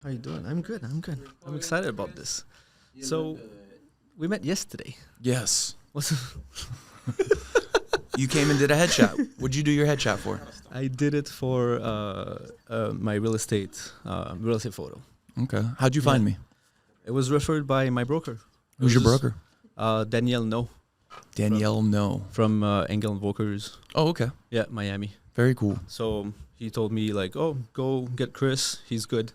How you doing? I'm good. I'm good. I'm excited about this. So, we met yesterday. Yes. What's You came and did a headshot. What'd you do your headshot for? I did it for my real estate photo. Okay. How'd you find me? It was referred by my broker. Who's your broker? Danielle No Danielle No. from Engel and Volkers. Oh, okay. Yeah, Miami. Very cool. So he told me like, oh, go get Chris. He's good.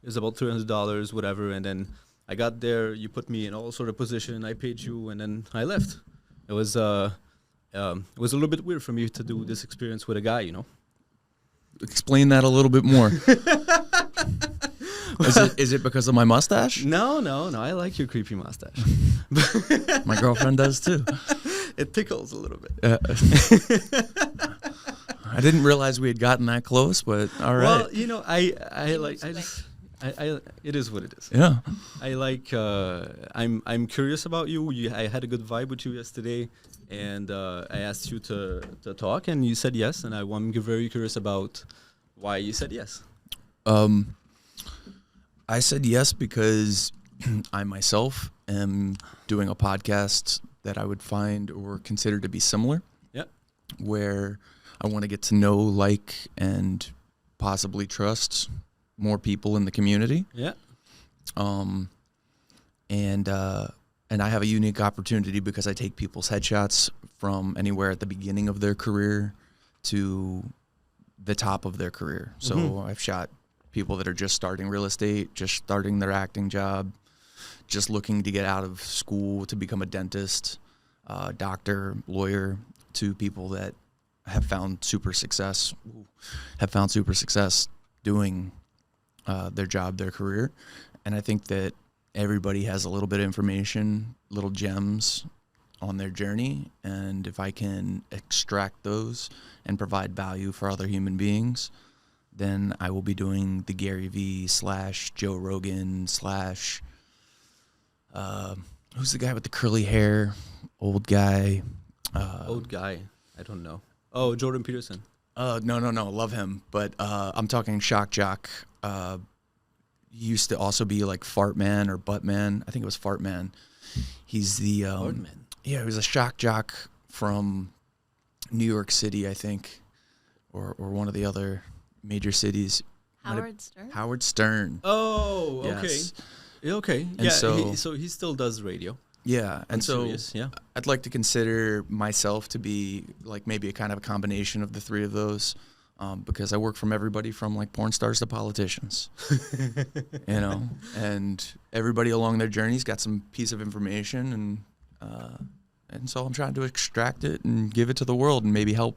It was about $300, whatever. And then I got there. You put me in all sort of position. I paid you, and then I left. It was a little bit weird for me to do this experience with a guy, you know. Explain that a little bit more. Is it because of my mustache? No. I like your creepy mustache. My girlfriend does too. It tickles a little bit. I didn't realize we had gotten that close, but all right. Well, you know, I it is what it is. Yeah. I like. I'm curious about you. I had a good vibe with you yesterday, and I asked you to talk, and you said yes. And I'm very curious about why you said yes. I said yes because I myself am doing a podcast that I would find or consider to be similar. Yeah. Where I want to get to know, like, and possibly trust more people in the community. Yeah. And I have a unique opportunity because I take people's headshots from anywhere at the beginning of their career to the top of their career. So I've shot people that are just starting real estate, just starting their acting job, just looking to get out of school to become a dentist, doctor, lawyer, to people that have found super success doing their job, their career. And I think that everybody has a little bit of information, little gems on their journey. And if I can extract those and provide value for other human beings, then I will be doing the Gary V / Joe Rogan / who's the guy with the curly hair? Old guy. Old guy. I don't know. Oh, Jordan Peterson. No. Love him. But I'm talking Shock Jock. He used to also be like Fart Man or Butt Man. I think it was Fart Man. He's the Fart Man. Yeah, he was a shock jock from New York City, I think, or one of the other major cities. Howard Stern? Howard Stern. Oh, Yes. Okay. And Yeah, so he still does radio. Yeah, and I'm so serious, yeah. I'd like to consider myself to be like maybe a kind of a combination of the three of those, because I work from everybody from like porn stars to politicians, you know, and everybody along their journey's got some piece of information, and so I'm trying to extract it and give it to the world and maybe help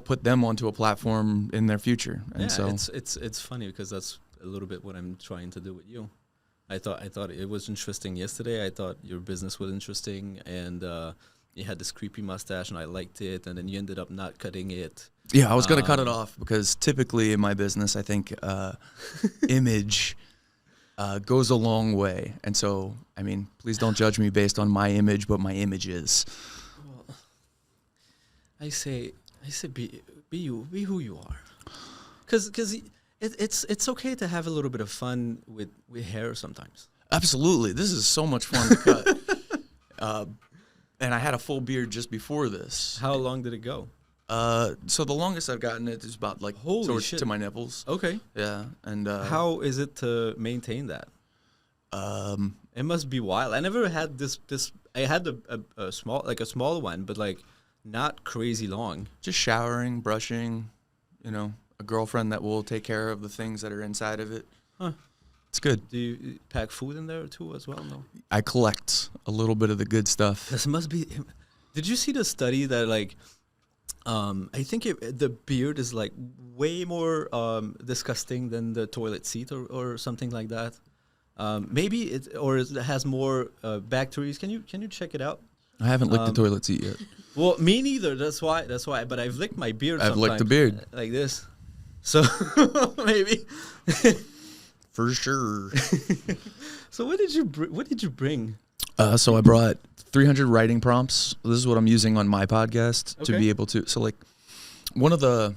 put them onto a platform in their future. And yeah, so it's funny because that's a little bit what I'm trying to do with you. I thought it was interesting yesterday. I thought your business was interesting, and you had this creepy mustache, and I liked it. And then you ended up not cutting it. Yeah, I was going to cut it off because typically in my business, I think image goes a long way. And so, I mean, please don't judge me based on my image, but my image is. Well, I say, be you, be who you are, because it's okay to have a little bit of fun with hair sometimes. Absolutely, this is so much fun to cut. And I had a full beard just before this. How long did it go? So the longest I've gotten it is about like Holy shit. to my nipples. Okay. Yeah, and How is it to maintain that? It must be wild. I never had this. I had a small one, but like not crazy long. just showering, brushing, you know, a girlfriend that will take care of the things that are inside of it. Huh. It's good. Do you pack food in there too as well? No. I collect a little bit of the good stuff. This must be. Did you see the study that like? I think the beard is like way more disgusting than the toilet seat or something like that. Maybe it has more bacteria. Can you check it out? I haven't licked the toilet seat yet. Well, me neither. That's why. But I've licked my beard. I've licked the sometimes, beard. like this. So maybe. For sure. So what did you bring? So I brought 300 writing prompts. This is what I'm using on my podcast to Okay. be able to. So like one of the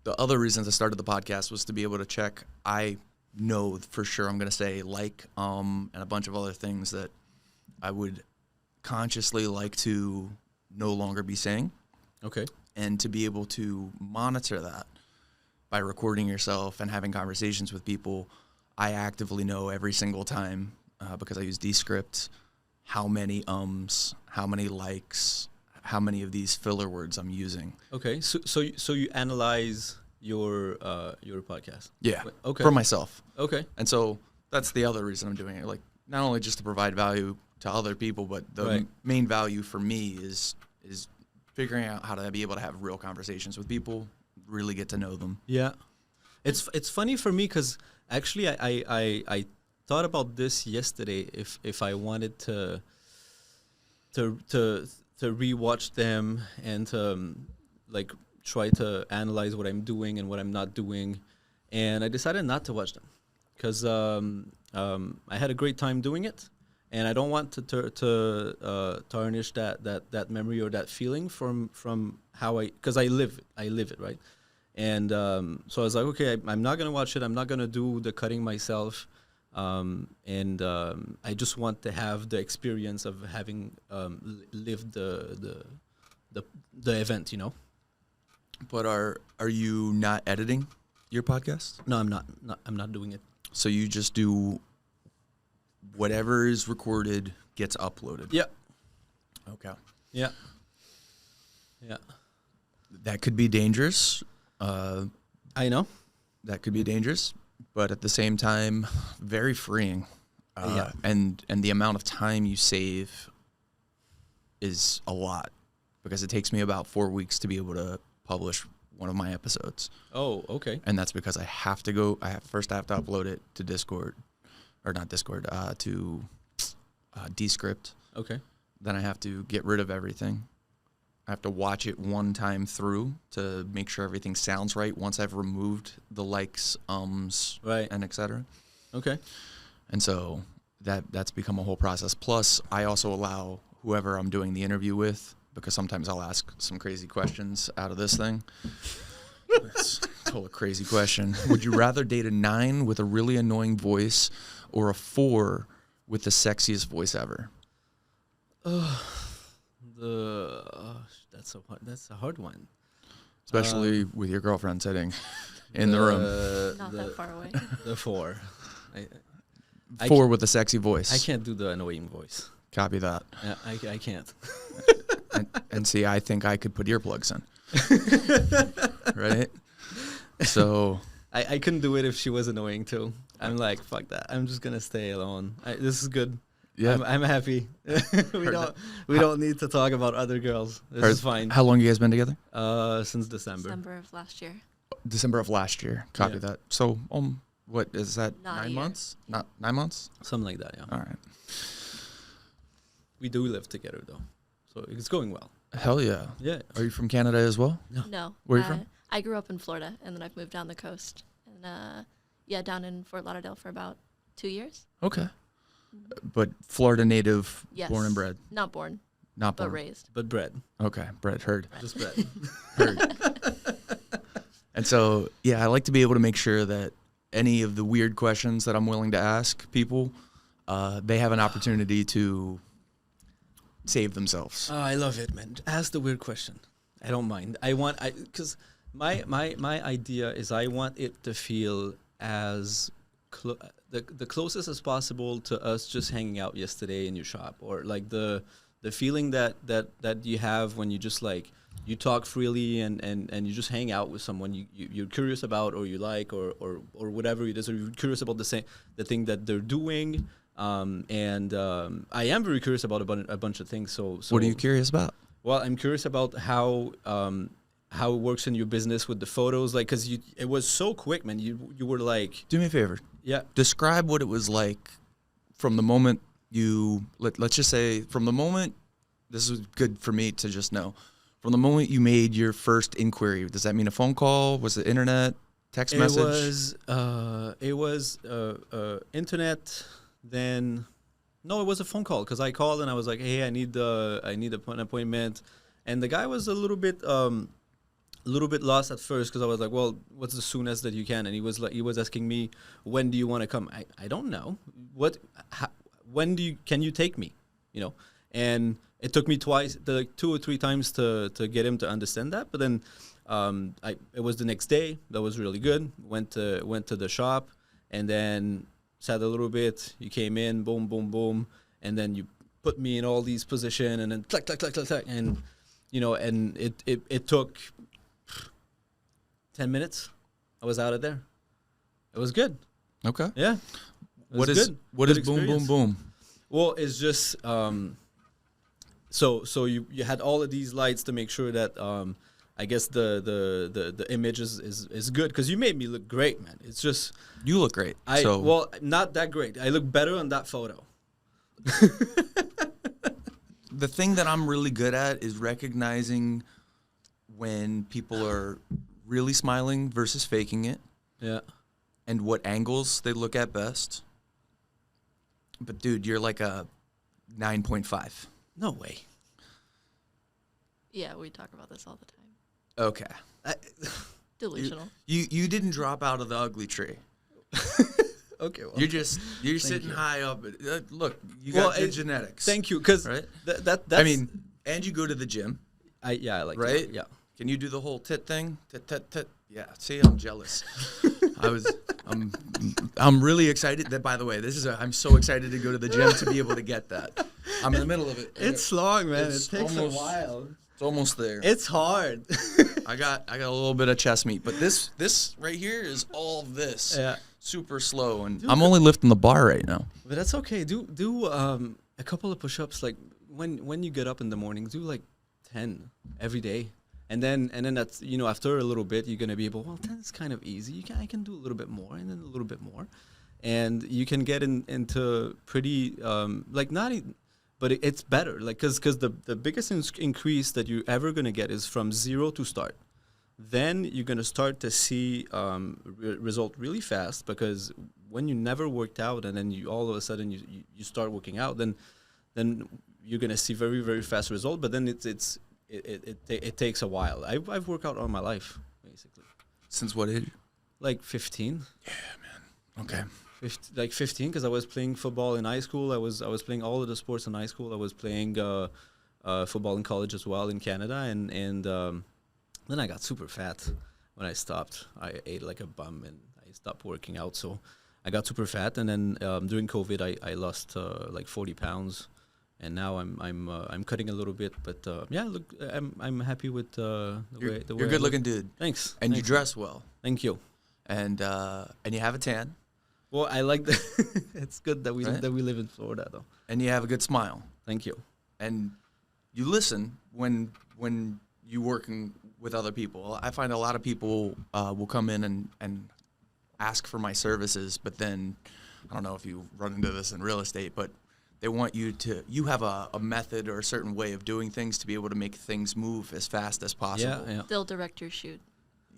other reasons I started the podcast was to be able to check. I know for sure I'm going to say and a bunch of other things that I would consciously like to no longer be saying. Okay. And to be able to monitor that by recording yourself and having conversations with people, I actively know every single time, because I use Descript, how many how many likes, how many of these filler words I'm using. Okay. So you analyze your podcast. Yeah. Okay. For myself. Okay. And so that's the other reason I'm doing it. Like, not only just to provide value to other people, but the main value for me is figuring out how to be able to have real conversations with people, really get to know them. Yeah. It's funny for me because actually I thought about this yesterday if I wanted to rewatch them and to like try to analyze what I'm doing and what I'm not doing, and I decided not to watch them because I had a great time doing it, and I don't want to tarnish that memory or that feeling from how because I live it, right? And so I was like, okay, I'm not gonna watch it. I'm not gonna do the cutting myself, and I just want to have the experience of having lived the event, you know. But are you not editing your podcast? No, I'm not. I'm not doing it. So you just do whatever is recorded gets uploaded. Yeah. Okay. Yeah. Yeah. That could be dangerous. I know. That could be dangerous, but at the same time, very freeing. Yeah. And the amount of time you save is a lot, because it takes me about 4 weeks to be able to publish one of my episodes. Oh, okay. And that's because I have to first I have to upload it to Discord, or not Discord, to Descript. Okay. Then I have to get rid of everything. I have to watch it one time through to make sure everything sounds right once I've removed the likes, right, and etc. Okay. And so that's become a whole process. Plus, I also allow whoever I'm doing the interview with, because sometimes I'll ask some crazy questions out of this thing. It's a totally crazy question. Would you rather date a 9 with a really annoying voice or a 4 with the sexiest voice ever? That's a hard one, especially with your girlfriend sitting in the room. Not that far away. The 4. 4 with a sexy voice. I can't do the annoying voice. Copy that. Yeah, I can't. and see, I think I could put earplugs in. Right? So I couldn't do it if she was annoying too. I'm like, fuck that. I'm just gonna stay alone. This is good. Yeah, I'm happy. we don't need to talk about other girls. This is fine. How long you guys been together? Since December. December of last year. December of last year. Copy that. So what is that? Not 9 a year. months? Not 9 months? Something like that. Yeah. All right. We do live together though, so it's going well. Hell yeah. Yeah. Are you from Canada as well? No. Where are you from? I grew up in Florida, and then I've moved down the coast. And down in Fort Lauderdale for about 2 years. Okay. But Florida native, Yes. born and bred. Not born, Not but born. raised. But bread, Okay, bred, heard. just bread. Heard. And so, yeah, I like to be able to make sure that any of the weird questions that I'm willing to ask people, they have an opportunity to save themselves. Oh, I love it, man. Ask the weird question. I don't mind. Because my idea is I want it to feel as the closest as possible to us just hanging out yesterday in your shop, or like the feeling that you have when you just like you talk freely and you just hang out with someone you're curious about, or you like, or whatever it is, or you're curious about the thing that they're doing. I am very curious about a bunch of things. So What are you curious about? Well, I'm curious about how it works in your business with the photos, like, because it was so quick, man. You were like, Do me a favor. yeah, Describe what it was like from the moment let's just say from the moment, this is good for me to just know, from the moment you made your first inquiry. Does that mean a phone call? Was it internet, text message? It was internet. Then, no, it was a phone call, because I called and I was like, hey, I need an appointment, and the guy was a little bit a little bit lost at first because I was like, well, what's the soonest that you can? And he was asking me, when do you want to come? I don't know. When can you take me? You know, and it took me twice, like 2 or 3 times to get him to understand that. But then it was the next day. That was really good. Went to the shop and then sat a little bit. You came in, boom, boom, boom. And then you put me in all these positions and then clack, clack, clack, clack, clack. And, you know, and it took 10 minutes. I was out of there. It was good. Okay. Yeah. What is good. What Good is boom, boom, experience. boom? Well, it's just so you had all of these lights to make sure that I guess the image is good because you made me look great, man. It's just You look great. well, not that great. I look better on that photo. The thing that I'm really good at is recognizing when people are really smiling versus faking it, Yeah. and what angles they look at best. But dude, you're like a 9.5. No way. Yeah, we talk about this all the time. Okay. Delusional. You didn't drop out of the ugly tree. Okay. Well, You're sitting you. high up. Look, you Well, got good it- genetics. thank you, because Right? that's. I mean, and you go to the gym, I like right? to, yeah. Can you do the whole tit thing? Tit, tit, tit. Yeah. See, I'm jealous. I'm really excited. That, by the way, I'm so excited to go to the gym to be able to get that. I'm in the middle of it. It's long, man. It's It takes almost- a while. It's almost there. It's hard. I got a little bit of chest meat, but this right here is all this. Yeah. Super slow, and Dude, I'm only lifting the bar right now. But that's okay. Do a couple of push-ups like when you get up in the morning. Do like 10 every day, and then that's, you know, after a little bit you're gonna be able. Well, 10 is kind of easy. I can do a little bit more, and then a little bit more, and you can get into pretty like not. But it's better, like because the biggest increase that you're ever gonna get is from 0 to start. Then you're gonna start to see result really fast, because when you never worked out and then you all of a sudden you start working out, then you're gonna see very, very fast result. But then it takes a while. I've worked out all my life basically, Since what age? like 15. Okay. 15, because I was playing football in high school. I was playing all of the sports in high school. I was playing football in college as well in Canada, and then I got super fat when I stopped. I ate like a bum and I stopped working out, so I got super fat. And then during COVID, I lost like 40 pounds, and now I'm cutting a little bit. But yeah, look, I'm happy with the way. You're a good looking dude, Thanks. and you Thanks. dress well, Thank you. and you have a tan, Well, I like that. It's good that we Right? live in Florida, though. and you have a good smile, Thank you. and you listen when you working with other people. I find a lot of people will come in and ask for my services, but then I don't know if you run into this in real estate, but they want you have a method or a certain way of doing things to be able to make things move as fast as possible. Yeah. They'll direct your shoot.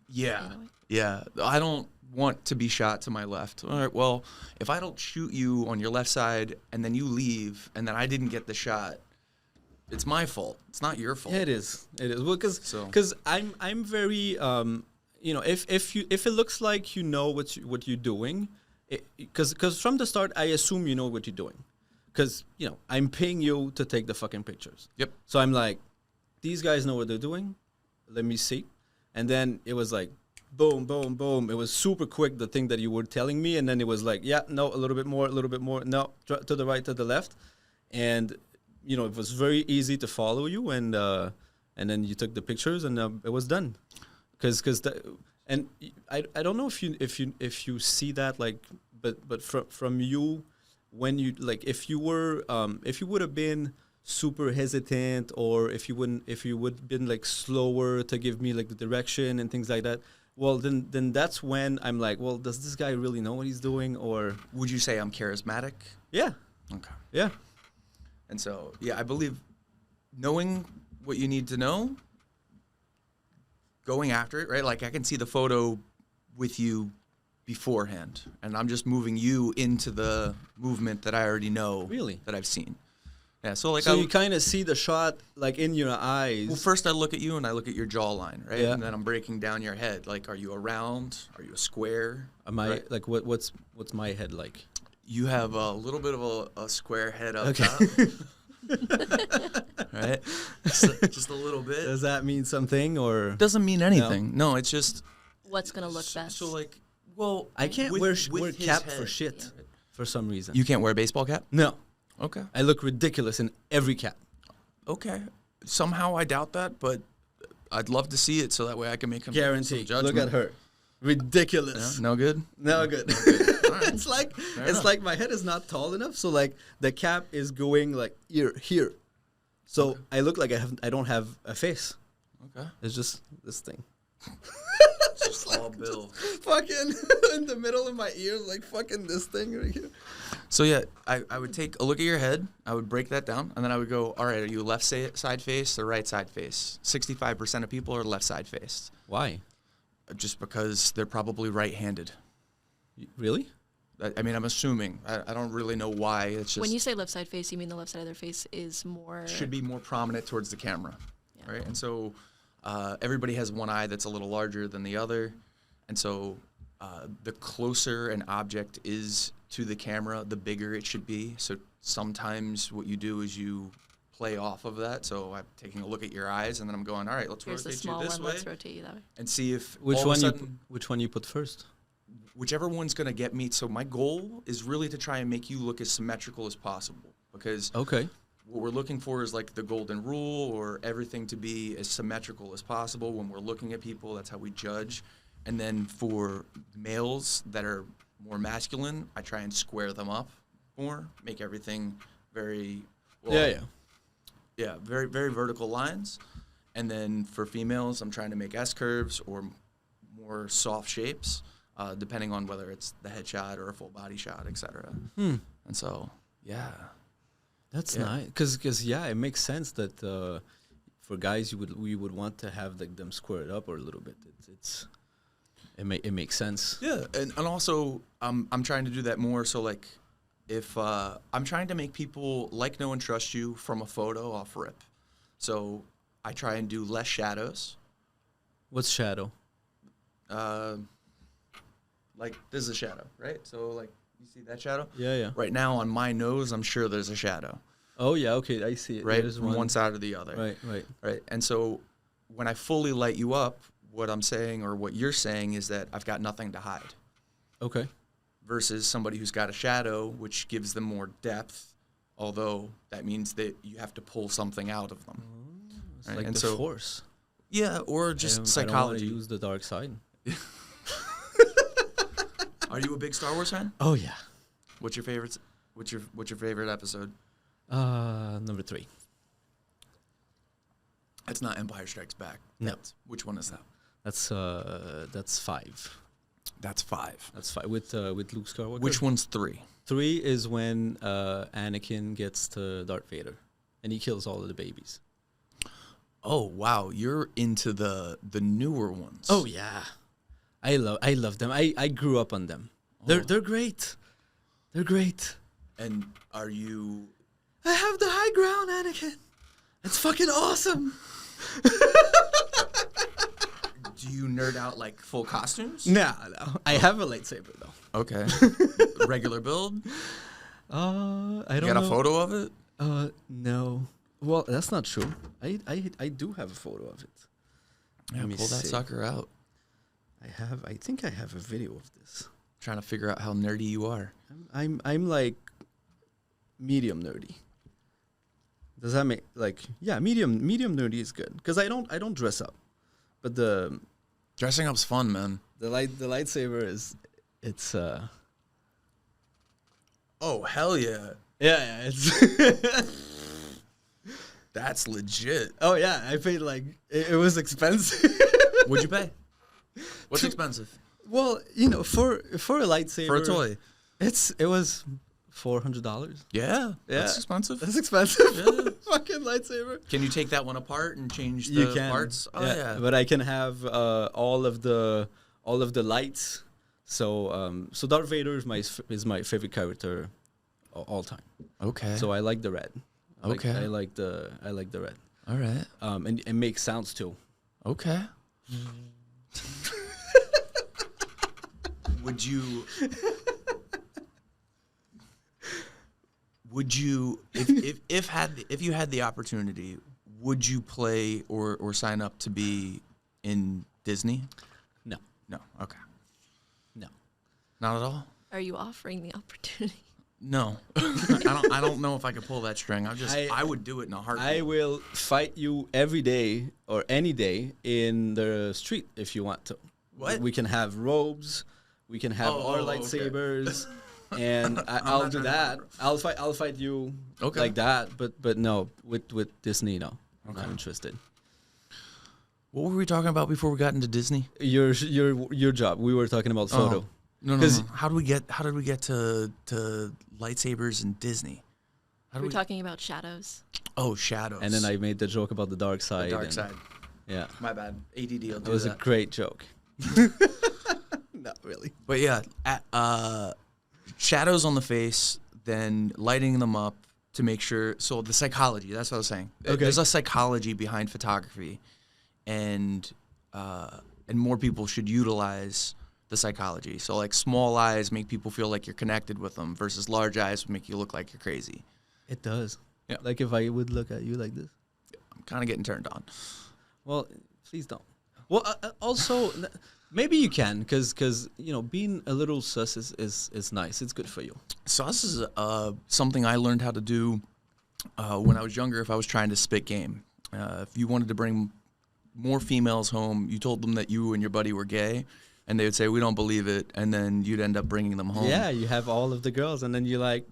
Yeah. Anyway. Yeah. I don't want to be shot to my left. All right, well, if I don't shoot you on your left side and then you leave and then I didn't get the shot, it's my fault. It's not your fault. Yeah, it is. It is. Well, So- because I'm very you know, if it looks like you know what you're doing, because from the start I assume you know what you're doing, because you know I'm paying you to take the fucking pictures. Yep. So I'm like, these guys know what they're doing. Let me see. And then it was like, boom, boom, boom. It was super quick, the thing that you were telling me. And then it was like, yeah, no, a little bit more. No, to the right, to the left. And, you know, it was very easy to follow you. And then you took the pictures and it was done. And I don't know if you see that, like, but from you, when you, like, if you would have been super hesitant, or if you would have been like slower to give me like the direction and things like that, well then that's when I'm like, well, does this guy really know what he's doing? Or Would you say I'm charismatic? yeah, Okay. yeah, And so, yeah, I believe knowing what you need to know, going after it, right? Like I can see the photo with you beforehand, and I'm just moving you into the movement that I already know, Really? that I've seen. Yeah, so like So you kind of see the shot like in your eyes. well, first I look at you and I look at your jawline, right? Yeah. And then I'm breaking down your head. Like, are you a round? Are you a square? Am I right. like what's my head like? You have a little bit of a square head up Okay. top, right? Just a little bit. Does that mean something or? Doesn't mean anything. No, it's just What's gonna look best? so like. Well, I can't with- wear with his cap for head. shit for some reason. You can't wear a baseball cap. no, Okay. I look ridiculous in every cap. Okay. Somehow I doubt that, but I'd love to see it so that way I can make some Guarantee. judgment. Look at her, Yeah, ridiculous. no good. No good. right. It's like enough. like my head is not tall enough, so like the cap is going like here. So I look like I don't have a face. Okay. It's just this thing. All Bill. Fucking in the middle of my ears, like fucking this thing right here. So yeah, I would take a look at your head. I would break that down, and then I would go, all right, are you left side face or right side face? 65% of people are left side faced, Why? just because they're probably right-handed. Really? I mean, I'm assuming. I don't really know why. It's just When you say left side face, you mean the left side of their face is more. should be more prominent towards the camera, Yeah. right? And so everybody has one eye that's a little larger than the other, and so the closer an object is to the camera, the bigger it should be. So sometimes what you do is you play off of that. So I'm taking a look at your eyes, and then I'm going, all right, let's Here's the rotate you small this one. way, Let's rotate you that way. and see if Which all of one a you sudden, which one you put first? whichever one's going to get me. So my goal is really to try and make you look as symmetrical as possible, because Okay. what we're looking for is like the golden rule, or everything to be as symmetrical as possible when we're looking at people. That's how we judge. And then for males that are more masculine, I try and square them up more, make everything very yeah, very very vertical lines. And then for females, I'm trying to make S curves or more soft shapes, depending on whether it's the headshot or a full body shot, etc. And so yeah. That's Yeah. nice. Cause yeah, it makes sense that for guys we would want to have like them squared up or a little bit. It makes sense. Yeah, and also I'm trying to do that more. So like, if I'm trying to make people like, know, and trust you from a photo off rip, so I try and do less shadows. What's shadow? Like this is a shadow, right? So like you see that shadow. Yeah. Right now on my nose, I'm sure there's a shadow, Oh yeah. Okay, I see it. right, There's from one side or the other. Right. Right. And so when I fully light you up, what I'm saying or what you're saying is that I've got nothing to hide. Okay. Versus somebody who's got a shadow, which gives them more depth, although that means that you have to pull something out of them. It's Right, like and the so- Force. Yeah, or I just don't wanna psychology. use the dark side. Are you a big Star Wars fan? Oh yeah. What's your favorite? What's your favorite episode? Number 3. It's not Empire Strikes Back. No. Which one is that? That's 5. That's 5. That's 5 with Luke Skywalker. Which one's 3? 3 is when Anakin gets to Darth Vader, and he kills all of the babies. Oh wow, you're into the newer ones. Oh yeah, I love them. I grew up on them. They're great. They're great. And are you? I have the high ground, Anakin. It's fucking awesome. Do you nerd out like full costumes? No. I have a lightsaber though. Okay. Regular build. I You don't got know. a photo of it? No. Well, that's not true. I do have a photo of it. Yeah, Let me pull that see. sucker out. I think I have a video of this. Trying to figure out how nerdy you are. I'm like medium nerdy. Does that make like medium nerdy is good because I don't dress up, but the Dressing up's fun, man. lightsaber is it's Oh hell yeah, it's that's legit. oh yeah I paid like it was expensive. What'd you pay? What's expensive Well, for a lightsaber for a toy? it was $400. Yeah, Yeah. that's expensive. That's expensive. Yeah. Fucking lightsaber. Can you take that one apart and change the You can parts? Oh yeah. but I can have all of the lights. So so Darth Vader is my favorite character all time. Okay. So I like the red. Okay. I like the red. All right. And make sounds too. Okay. Would you if you had the opportunity, would you play or sign up to be in Disney? No, No. Okay. no. Not at all? Are you offering the opportunity? No. I don't know if I could pull that string. I would do it in a heartbeat. I will fight you every day or any day in the street if you want to. What? We can have robes. We can have our okay. lightsabers, and I'll not do trying to that. fight. I'll fight you Okay. like that. But no, with Disney, no, Okay. not interested. What were we talking about before we got into Disney? Your job. We were talking about photo. No. 'Cause- How did we get to lightsabers and Disney? How We're did we? talking about shadows. Oh, shadows. And then I made the joke about the dark side. the dark and- side. Yeah, My bad. ADD. Will it do was a that. great joke. Not really. But yeah, shadows on the face, then lighting them up to make sure. So the psychology. That's what I was saying. Okay. There's a psychology behind photography, and more people should utilize the psychology. So like small eyes make people feel like you're connected with them, versus large eyes would make you look like you're crazy. It does. Yeah. Like if I would look at you like this. I'm kind of getting turned on. Well, please don't. Well, also, maybe you can, because being a little sus is nice. It's good for you. Sauce is something I learned how to do when I was younger. If I was trying to spit game, if you wanted to bring more females home, you told them that you and your buddy were gay, and they would say, "We don't believe it," and then you'd end up bringing them home. Yeah, you have all of the girls, and then you're like,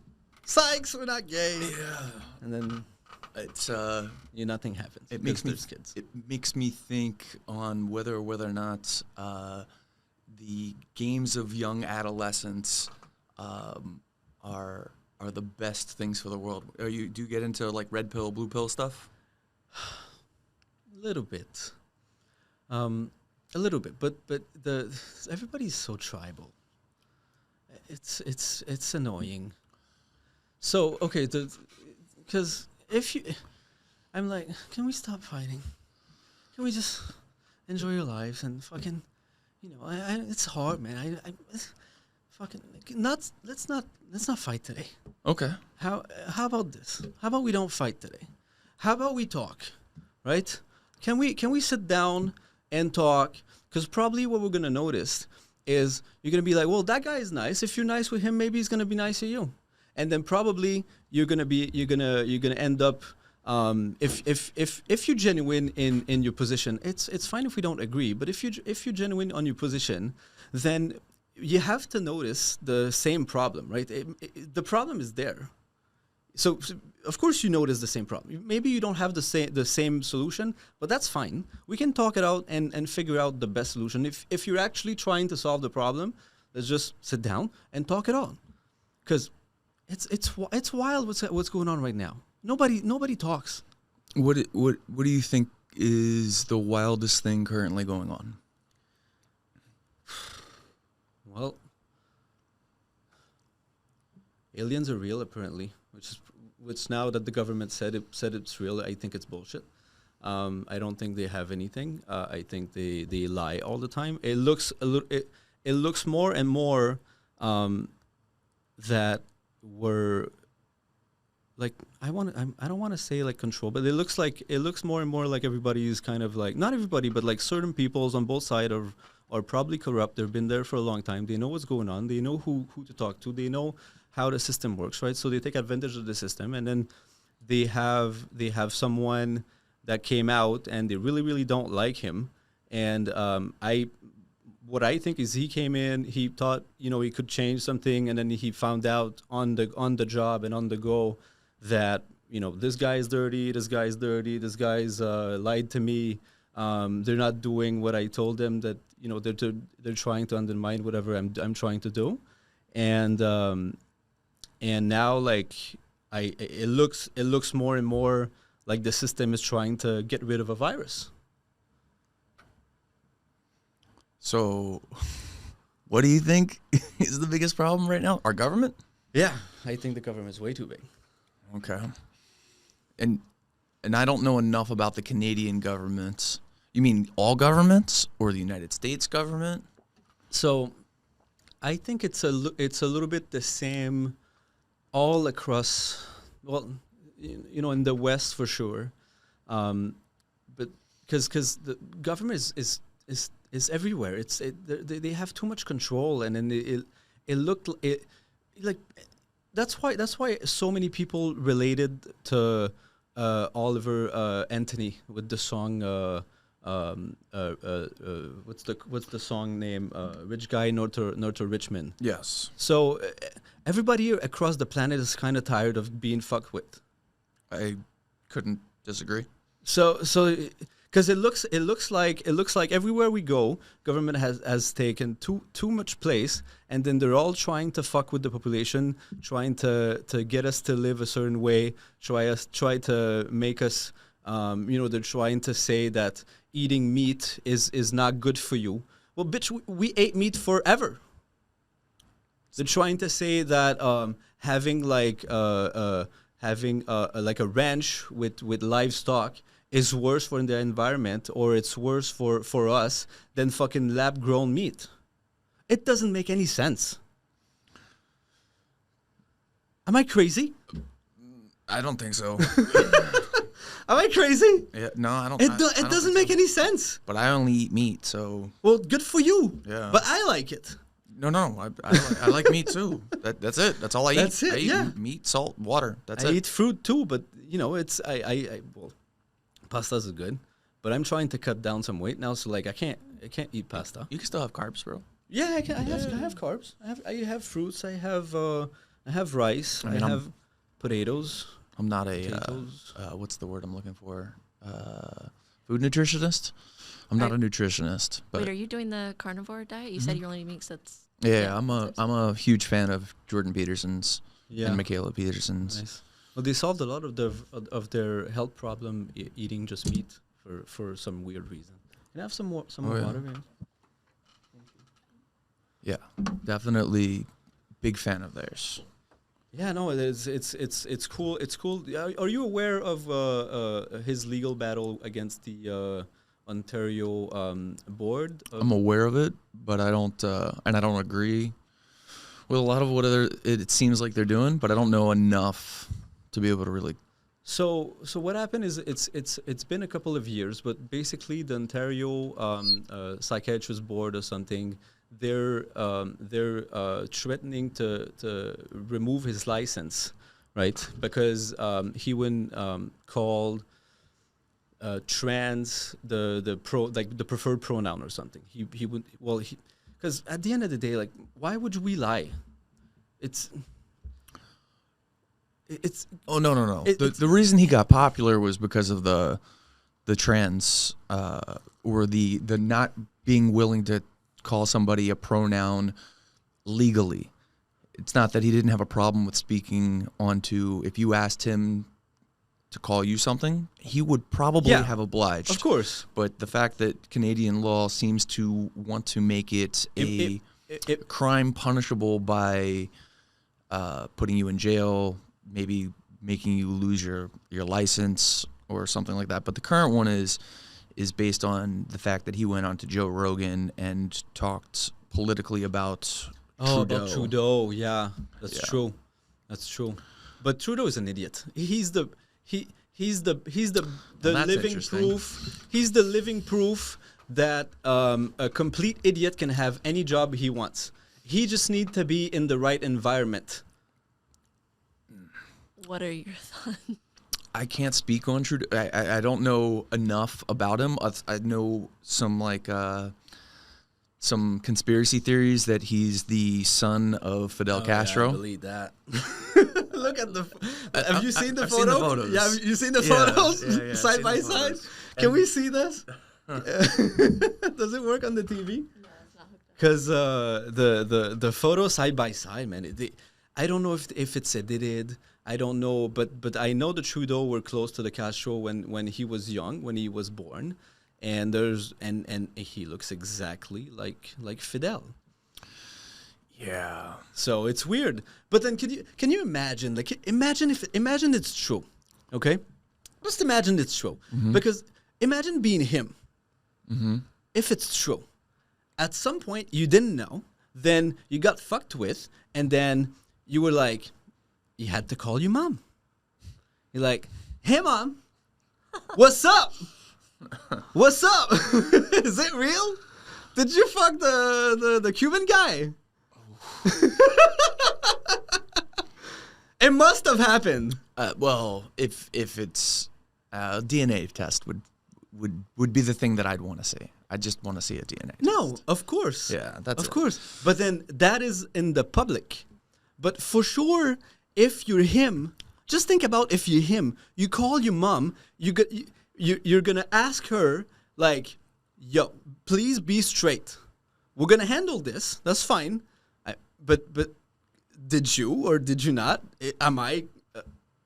"Sykes, we're not gay." Yeah. And then It's nothing happens. it because makes me there's kids. it makes me think on whether or not the games of young adolescence are the best things for the world. Do you get into like red pill, blue pill stuff? Little bit. A little bit, but everybody's so tribal. It's annoying. So okay, because if you, I'm like, can we stop fighting? Can we just enjoy your lives and fucking, it's hard, man. Fucking let's not fight today. Okay. How about this? How about we don't fight today? How about we talk, right? Can we sit down and talk? Because probably what we're gonna notice is you're gonna be like, well, that guy is nice. If you're nice with him, maybe he's gonna be nice to you, and then probably you're gonna end up. If you're genuine in your position, it's fine if we don't agree. But if you're genuine on your position, then you have to notice the same problem, right? The problem is there. So of course you notice the same problem. Maybe you don't have the same solution, but that's fine. We can talk it out and figure out the best solution. If you're actually trying to solve the problem, let's just sit down and talk it out. Because it's wild what's going on right now. Nobody talks. What do you think is the wildest thing currently going on? Well, aliens are real apparently, which now that the government said it's real, I think it's bullshit. I don't think they have anything. I think they lie all the time. It looks it looks more and more that we're like I don't want to say like control, but it looks more and more like everybody is kind of like, not everybody, but like certain peoples on both sides are probably corrupt. They've been there for a long time. They know what's going on. They know who to talk to. They know how the system works, right? So they take advantage of the system, and then they have someone that came out and they really, really don't like him. And what I think is he came in, he thought, he could change something, and then he found out on the job and on the go that, this guy is dirty, this guy's lied to me. They're not doing what I told them, that, they're trying to undermine whatever I'm trying to do. And now like it looks more and more like the system is trying to get rid of a virus. So, what do you think is the biggest problem right now? Our government? Yeah, I think the government's way too big. Okay. and I don't know enough about the Canadian government. You mean all governments or the United States government? So, I think it's a little bit the same all across. Well, in the West for sure, but because the government is everywhere. They have too much control, and then it looked like that's why so many people related to Oliver Anthony with the song. What's the song name? Rich Guy North to Richmond. Yes. So everybody across the planet is kind of tired of being fucked with. I couldn't disagree. So because it looks like everywhere we go, government has taken too much place, and then they're all trying to fuck with the population, trying to get us to live a certain way, try to make us, they're trying to say that eating meat is not good for you. Well, bitch, we ate meat forever. They're trying to say that having like a ranch with livestock is worse for the environment, or it's worse for us than fucking lab-grown meat. It doesn't make any sense. Am I crazy? I don't think so. Am I crazy? Yeah, no, I don't. It I don't doesn't think make so. any sense. But I only eat meat, so Well, good for you. Yeah. But I like it. no. I like meat too. That's it. That's all I That's eat. it, I eat yeah. meat, salt, water. That's I it. eat fruit too, but it's well, pastas is good. But I'm trying to cut down some weight now, so like I can't eat pasta. You can still have carbs, bro. Yeah, I have carbs. I have fruits. I have rice. I mean, I have potatoes. I'm not a Potatoes. what's the word I'm looking for? Food nutritionist. I'm not a nutritionist, but Wait, are you doing the carnivore diet? You said you only eat meats that's yeah, I'm that's- a huge fan of Jordan Peterson's Yeah. and Michaela Peterson's. Nice. Well, they solved a lot of their health problem eating just meat for some weird reason. Can I have some more Oh, yeah. water, man? Yeah, definitely big fan of theirs. Yeah, no, it's cool. It's cool. Are you aware of his legal battle against the Ontario board? I'm aware of it, but I don't agree with a lot of what it seems like they're doing, but I don't know enough to be able to really. So what happened is it's been a couple of years, but basically the Ontario Psychiatrist Board or something, they're threatening to remove his license, right? Because he wouldn't called trans the preferred pronoun or something. He would because at the end of the day, like, why would we lie? It's Oh no! It's- The reason he got popular was because of the trans or the not being willing to call somebody a pronoun legally. It's not that he didn't have a problem with speaking onto. If you asked him to call you something, he would probably Yeah, have obliged. of course. But the fact that Canadian law seems to want to make it a crime punishable by putting you in jail, maybe making you lose your license or something like that. But the current one is based on the fact that he went on to Joe Rogan and talked politically about About Trudeau, yeah, that's Yeah. true. That's true. But Trudeau is an idiot. He's the that's living interesting. proof. He's the living proof that a complete idiot can have any job he wants. He just needs to be in the right environment. What are your thoughts? I can't speak on Trudeau. I don't know enough about him. I know some some conspiracy theories that he's the son of Fidel Castro. I believe that. Look at the. Have you seen the I've seen the photo? photos. Yeah, have you seen the Yeah, photos yeah, yeah, I've side seen by the side? photos. Can we see this? Does it work on the TV? No, it's not hooked up. Because the photo side by side, man. I don't know if it's edited. I don't know, but I know the Trudeau were close to the Castro when he was young, when he was born, and and he looks exactly like Fidel. Yeah. So it's weird. But then can you imagine, like, imagine it's true, okay? Just imagine it's true. Because imagine being him. If it's true. At some point, you didn't know. Then you got fucked with. And then you were like, you had to call your mom. You're like, hey, mom, what's up? What's up? Is it real? Did you fuck the Cuban guy? It must have happened. Well, if it's a DNA test would be the thing that I'd want to see. I just want to see a DNA test. No, of course. Yeah, that's of it. course. But then that is in the public. But for sure, if you're him, just think about if you're him. You call your mom. You're gonna ask her like, "Yo, please be straight. We're gonna handle this. That's fine. But did you or did you not? Am I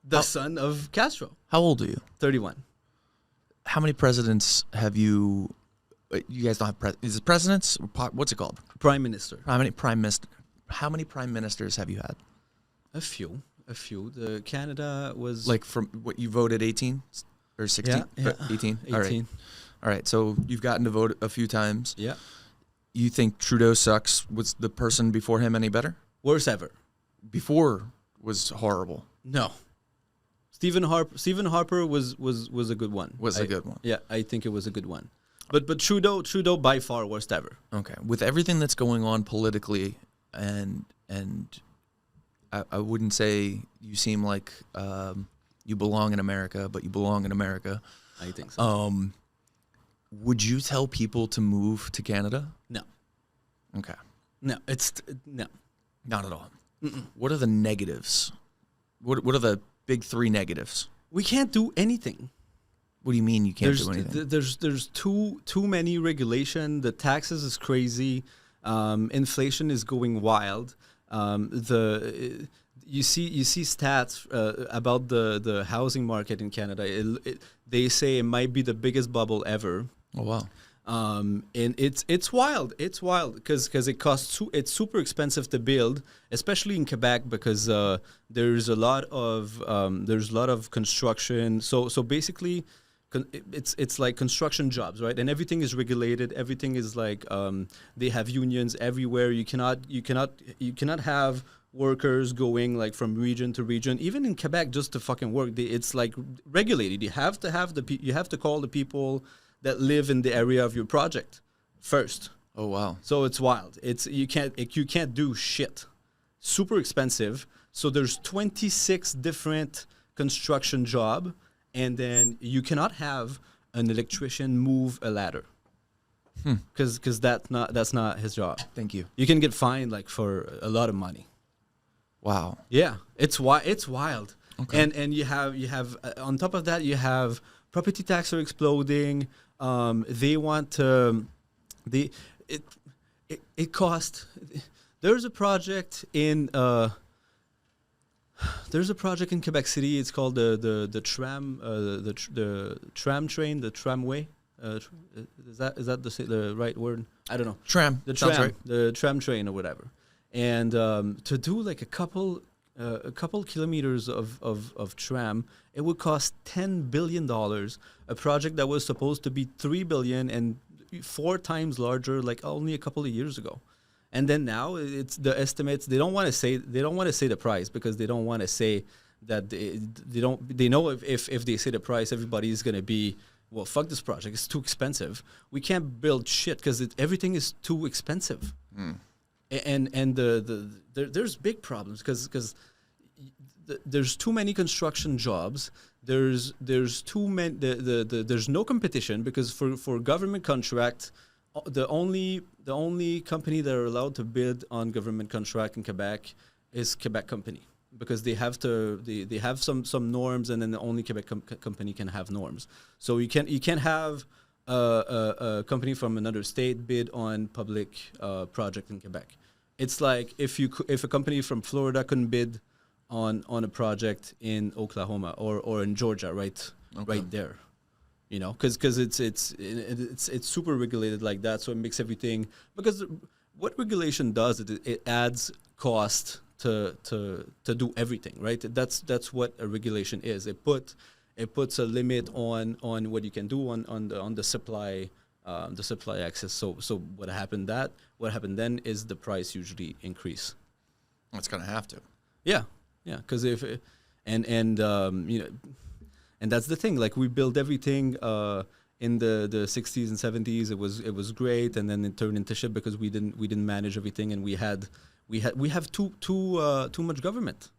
the son of Castro? How old are you? 31. How many presidents have you? You guys don't have is it presidents? What's it called? Prime Minister. How many prime ministers have you had? A few. The Canada was Like from what you voted 18 or 16? Yeah. 18. 18. All right. So you've gotten to vote a few times. Yeah. You think Trudeau sucks? Was the person before him any better? Worst ever. Before was horrible. No. Stephen Harper was a good one. A good one. Yeah, I think it was a good one. But Trudeau by far worst ever. Okay. With everything that's going on politically, and I wouldn't say you seem like you belong in America, but you belong in America. I think so. Would you tell people to move to Canada? No. Okay. No, no. Not at all. What are the negatives? What are the big three negatives? We can't do anything. What do you mean you can't do anything? There's too many regulation. The taxes is crazy. Inflation is going wild. You see stats about the housing market in Canada. They say it might be the biggest bubble ever. Oh wow. And it's wild. It's wild because it's super expensive to build, especially in Quebec because there's a lot of construction. So basically, it's like construction jobs, right? And everything is regulated. Everything is like they have unions everywhere. You cannot have workers going like from region to region. Even in Quebec, just to fucking work, it's like regulated. You have to call the people that live in the area of your project first. Oh wow. So it's wild. You can't do shit. Super expensive. So there's 26 different construction job, and then you cannot have an electrician move a ladder. Because that's not his job. Thank you. You can get fined like for a lot of money. Wow. Yeah, it's wild. Okay. And you have on top of that you have property tax are exploding. They want to, it cost. There's a project in Quebec City. It's called the tram the tram train, the tramway. Is that the right word? I don't know. Tram. The Sounds tram, right. the tram train or whatever. And to do like a couple kilometers of tram, it would cost $10 billion. A project that was supposed to be $3 billion and 4 times larger, like only a couple of years ago. And then now it's the estimates. They don't want to say the price because they don't want to say that they know if they say the price, everybody's gonna be, well, fuck this project. It's too expensive. We can't build shit because everything is too expensive. And there's big problems because there's too many construction jobs. There's too many. There's no competition because for government contract, the only company that are allowed to bid on government contract in Quebec is Quebec company because they have some norms, and then the only Quebec company can have norms. So you can't have a company from another state bid on public project in Quebec. It's like if a company from Florida couldn't bid on a project in Oklahoma or in Georgia, right there, you know, because it's super regulated like that, so it makes everything, because what regulation does it adds cost to do everything, right? That's what a regulation is. It it puts a limit on what you can do on the supply access. So what happened then is the price usually increase. It's gonna have to. Yeah, yeah, because if you know, and that's the thing. Like we built everything in the 60s and 70s. It was great, and then it turned into shit because we didn't manage everything, and we have too much government.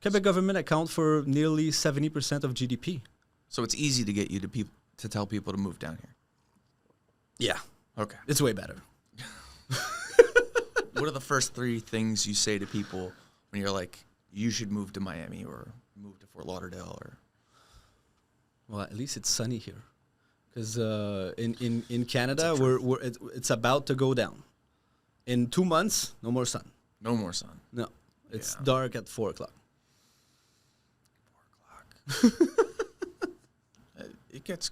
Quebec government account for nearly 70% of GDP. So it's easy to get you to tell people to move down here. Yeah, Okay. it's way better. What are the first three things you say to people when you're like, you should move to Miami or move to Fort Lauderdale? Or Well, at least it's sunny here, because in Canada it's about to go down. In 2 months, no more sun. no more sun. No, it's Yeah. dark at 4 o'clock. 4 o'clock. It gets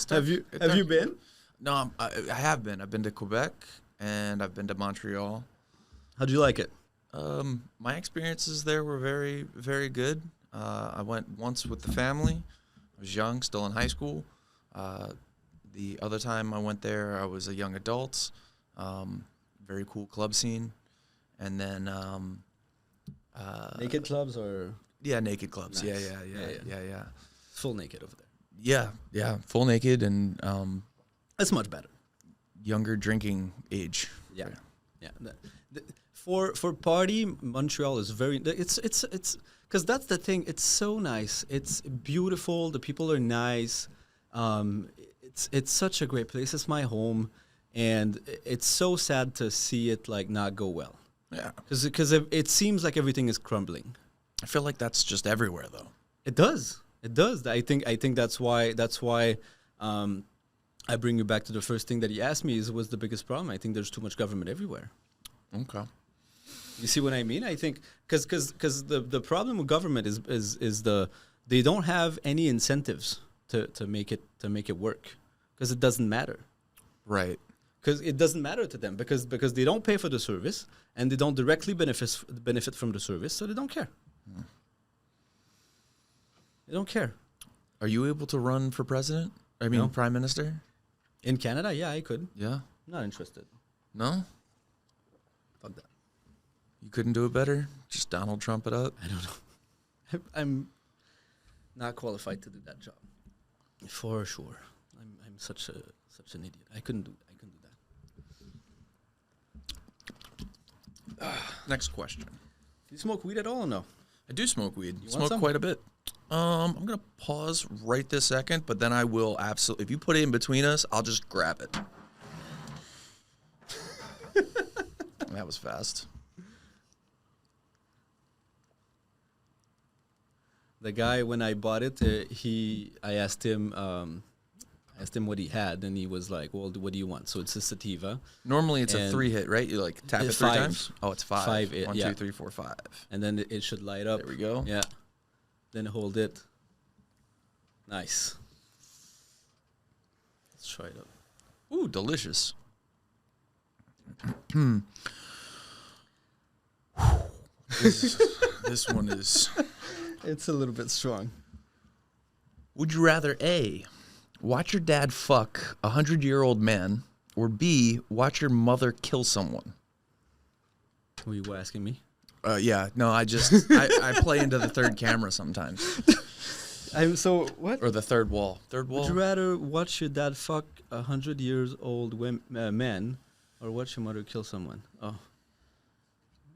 dark. Have you been? No, I have been. I've been to Quebec and I've been to Montreal. How'd you like it? My experiences there were very, very good. I went once with the family. I was young, still in high school. The other time I went there, I was a young adult. Very cool club scene. And then Naked clubs or yeah, naked clubs. Nice. Yeah. full naked over there? Yeah, full naked and That's much better. younger drinking age. Yeah. For party, Montreal is very. It's because that's the thing. It's so nice. It's beautiful. The people are nice. It's such a great place. It's my home, and it's so sad to see it like not go well. Yeah, Because it seems like everything is crumbling. I feel like that's just everywhere though. It does. It does. I think that's why I bring you back to the first thing that he asked me was the biggest problem. I think there's too much government everywhere. Okay. You see what I mean? I think because the problem with government is they don't have any incentives to make it work, because it doesn't matter. Right. Because it doesn't matter to them because they don't pay for the service and they don't directly benefit from the service, so they don't care. They don't care. Are you able to run for president? I mean, No. prime minister? In Canada, yeah, I could. Yeah. Not interested. No? Fuck that. You couldn't do it better? Just Donald Trump it up? I don't know. I'm not qualified to do that job, for sure. I'm such an idiot. I couldn't do that. Next question. Do you smoke weed at all or no? I do smoke weed. You want Smoke some? quite a bit. I'm going to pause right this second, but then I will absolutely, if you put it in between us, I'll just grab it. That was fast. The guy, when I bought it, I asked him what he had, and he was like, "Well, what do you want?" So it's a sativa, Normally it's a And 3-hit, right? You like tap it it's 3 5. times? Oh, it's 5. 5, 1, yeah. 2, 3, 4, 5. and then it should light up. There we go. Yeah. Then hold it. Nice. Let's try it out. Ooh, delicious. This one is... It's a little bit strong. Would you rather A, watch your dad fuck a 100-year-old man, or B, watch your mother kill someone? Were you asking me? Yeah, no, I just, I play into the third camera sometimes. I'm so what? Or the third wall. Third wall? Would you rather watch your dad fuck 100 years old man, or watch your mother kill someone? Oh.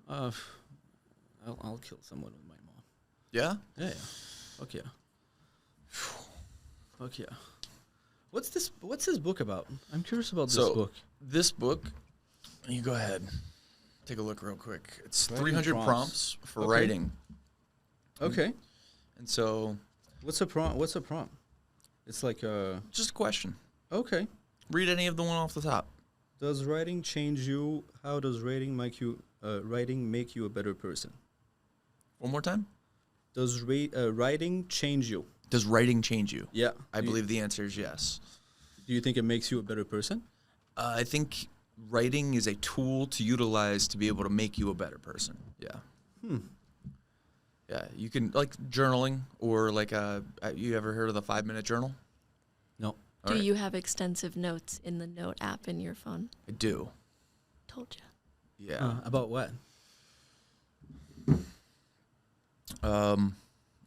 I'll kill someone with my mom. Yeah? Yeah. Fuck yeah. Fuck yeah. What's this book about? I'm curious about this So, book. This book, you go ahead. Take a look real quick. It's Writing 300 prompts. prompts for Okay. writing. Okay. And so, What's a prompt? It's like just a question. okay. Read any of the one off the top. Does writing change you? How does writing make you a better person? One more time. Does writing change you? Does writing change you? Yeah. I believe the answer is yes. Do you think it makes you a better person? I think writing is a tool to utilize to be able to make you a better person. Yeah. Yeah, you can like journaling or like you ever heard of the 5-minute journal? No. Do Alright. you have extensive notes in the note app in your phone? I do. Told you. Yeah. About what?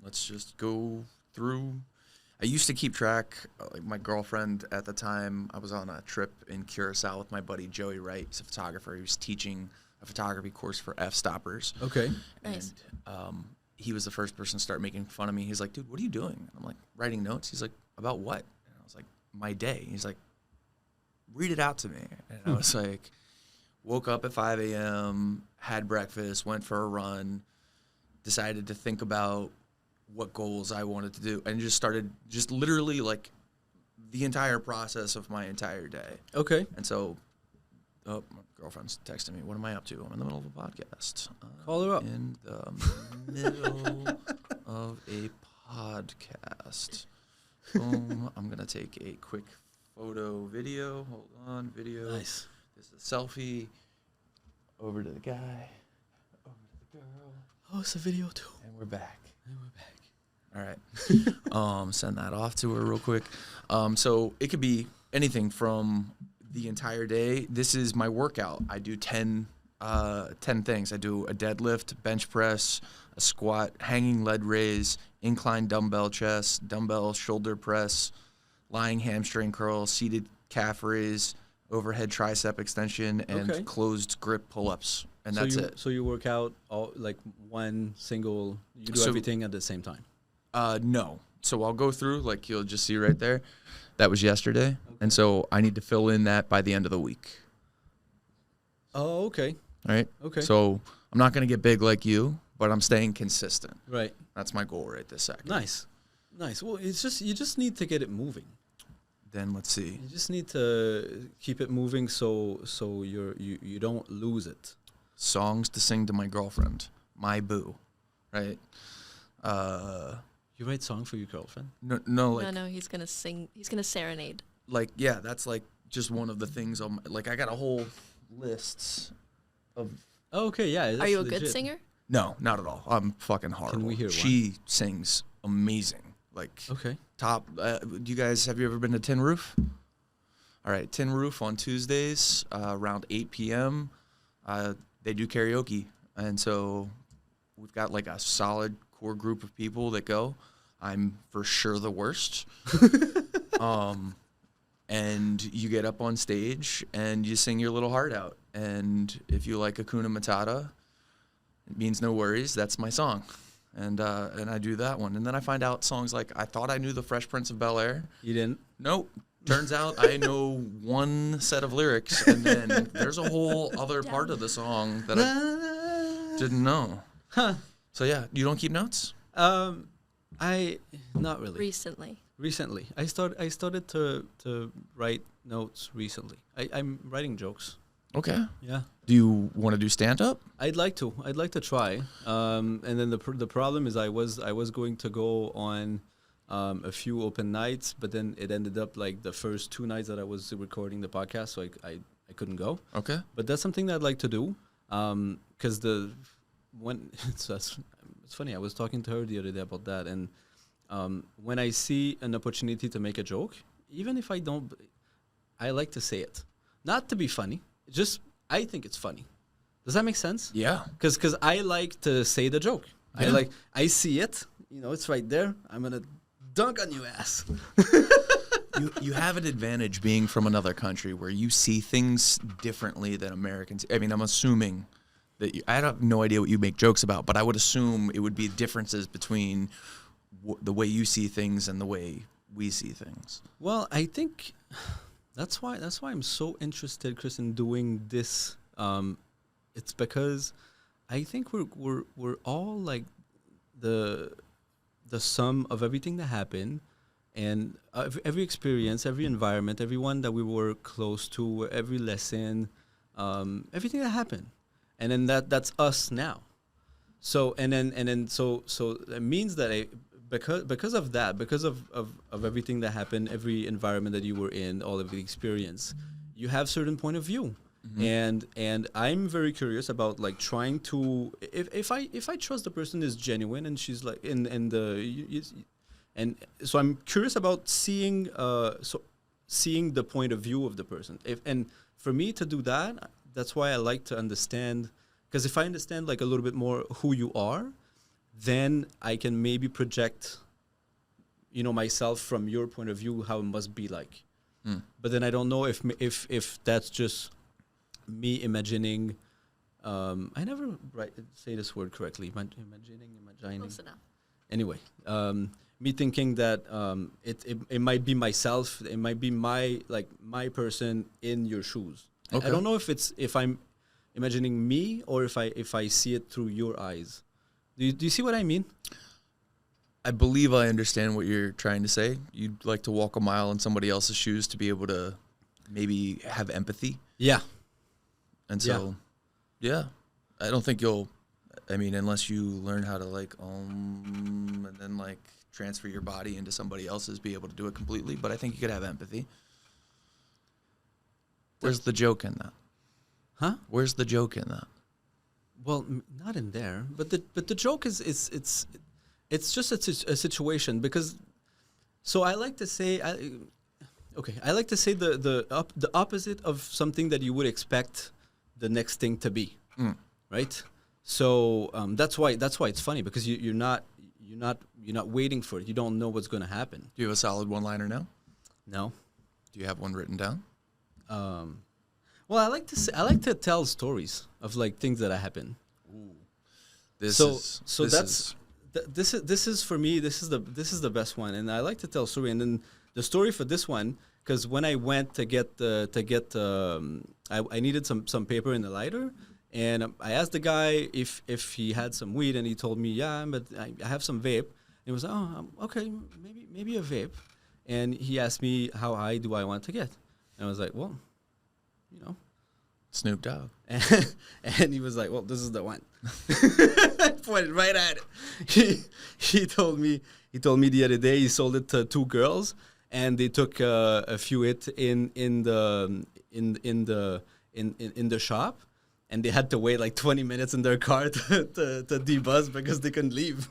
Let's just go through. I used to keep track. Like my girlfriend at the time, I was on a trip in Curacao with my buddy Joey Wright. He's a photographer. He was teaching a photography course for f-stoppers. Okay. Nice. And he was the first person to start making fun of me. He's like, dude, what are you doing? I'm like, writing notes. He's like, about what? And I was like, my day. He's like, read it out to me. And I was like, woke up at 5 a.m., had breakfast, went for a run, decided to think about what goals I wanted to do, and just started just literally like the entire process of my entire day. Okay. And so, my girlfriend's texting me. What am I up to? I'm in the middle of a podcast. Call her up. In the middle of a podcast. Boom. I'm going to take a quick photo, video. Hold on, video. Nice. This is a selfie. Over to the guy. Over to the girl. Oh, it's a video too. And we're back. And we're back. All right. Send that off to her real quick. So it could be anything from the entire day. This is my workout. I do 10 things. I do a deadlift, bench press, a squat, hanging lead raise, incline dumbbell chest, dumbbell shoulder press, lying hamstring curl, seated calf raise, overhead tricep extension, and Okay. closed grip pull-ups. And that's it. So you work out all like one single. You do So- everything at the same time. No. So I'll go through, like you'll just see right there. That was yesterday. And so I need to fill in that by the end of the week. Oh, okay. All right. Okay. So I'm not going to get big like you, but I'm staying consistent. Right. That's my goal right this second. Nice. Nice. Well, it's just you just need to get it moving. Then let's see. You just need to keep it moving so you don't lose it. Songs to sing to my girlfriend, my boo, right? You write song for your girlfriend? No, like, No, he's gonna sing. He's gonna serenade. like, yeah, that's like just one of the things. Like, I got a whole list of. Oh, okay, yeah. Are that's you a good legit. singer? No, not at all. I'm fucking horrible. we hear one? She sings amazing. Like, Okay. top. Do you guys have you ever been to Tin Roof? All right, Tin Roof on Tuesdays around 8 p.m. They do karaoke, and so we've got like a solid core group of people that go. I'm for sure the worst. And you get up on stage and you sing your little heart out. And if you like Hakuna Matata, it means no worries. That's my song. And I do that one. And then I find out songs like I thought I knew the Fresh Prince of Bel-Air. You didn't? Nope. Turns out I know one set of lyrics, and then there's a whole other part of the song that I didn't know. Huh. So yeah, you don't keep notes? I not really. Recently. I started to write notes recently. I'm writing jokes. Okay. Yeah. Do you want to do stand-up? I'd like to try. And then the problem is I was going to go on a few open nights, but then it ended up like the first 2 nights that I was recording the podcast, so I couldn't go. Okay. But that's something that I'd like to do, because it's funny. I was talking to her the other day about that, and when I see an opportunity to make a joke, even if I don't, I like to say it, not to be funny. Just I think it's funny. Does that make sense? Yeah. Because I like to say the joke. Yeah. I see it. It's right there. I'm gonna dunk on your ass. You have an advantage being from another country where you see things differently than Americans. I mean, I'm assuming that I have no idea what you make jokes about, but I would assume it would be differences between the way you see things and the way we see things. Well, I think that's why I'm so interested, Chris, in doing this. It's because I think we're all like the sum of everything that happened, and every experience, every environment, everyone that we were close to, every lesson, everything that happened, and then that's us now. So so it means that because of that, because of everything that happened, every environment that you were in, all of the experience, you have certain point of view. and I'm very curious about like trying to if I trust the person is genuine and she's like and so I'm curious about seeing the point of view of the person. And for me to do that, that's why I like to understand, because if I understand like a little bit more who you are, then I can maybe project, myself from your point of view, how it must be like. But then I don't know if that's just me imagining. I never say this word correctly. Imagining. Close enough. Anyway, me thinking that it might be myself. It might be my person in your shoes. Okay. I don't know if I'm imagining me or if I see it through your eyes. Do you see what I mean? I believe I understand what you're trying to say. You'd like to walk a mile in somebody else's shoes to be able to maybe have empathy. Yeah. And so, yeah, I don't think unless you learn how to and then transfer your body into somebody else's, be able to do it completely. But I think you could have empathy. Where's the joke in that? Huh? Where's the joke in that? Well, not in there. But the joke is it's just a situation, because. So I like to say the opposite of something that you would expect the next thing to be, right? So that's why it's funny, because you're not waiting for it. You don't know what's going to happen. Do you have a solid one-liner now? No. Do you have one written down? Well, I like to tell stories of things that happen. This is for me. This is the best one, and I like to tell story. And then the story for this one, because when I went I needed some paper and a lighter, and I asked the guy if he had some weed, and he told me, yeah, but I have some vape. And he was like, oh, okay, maybe a vape. And he asked me how high do I want to get, and I was like, well, Snoop Dogg. And he was like, well, this is the one. I pointed right at it. He told me the other day he sold it to two girls, and they took a few hits in the shop, and they had to wait 20 minutes in their car to debuzz because they couldn't leave.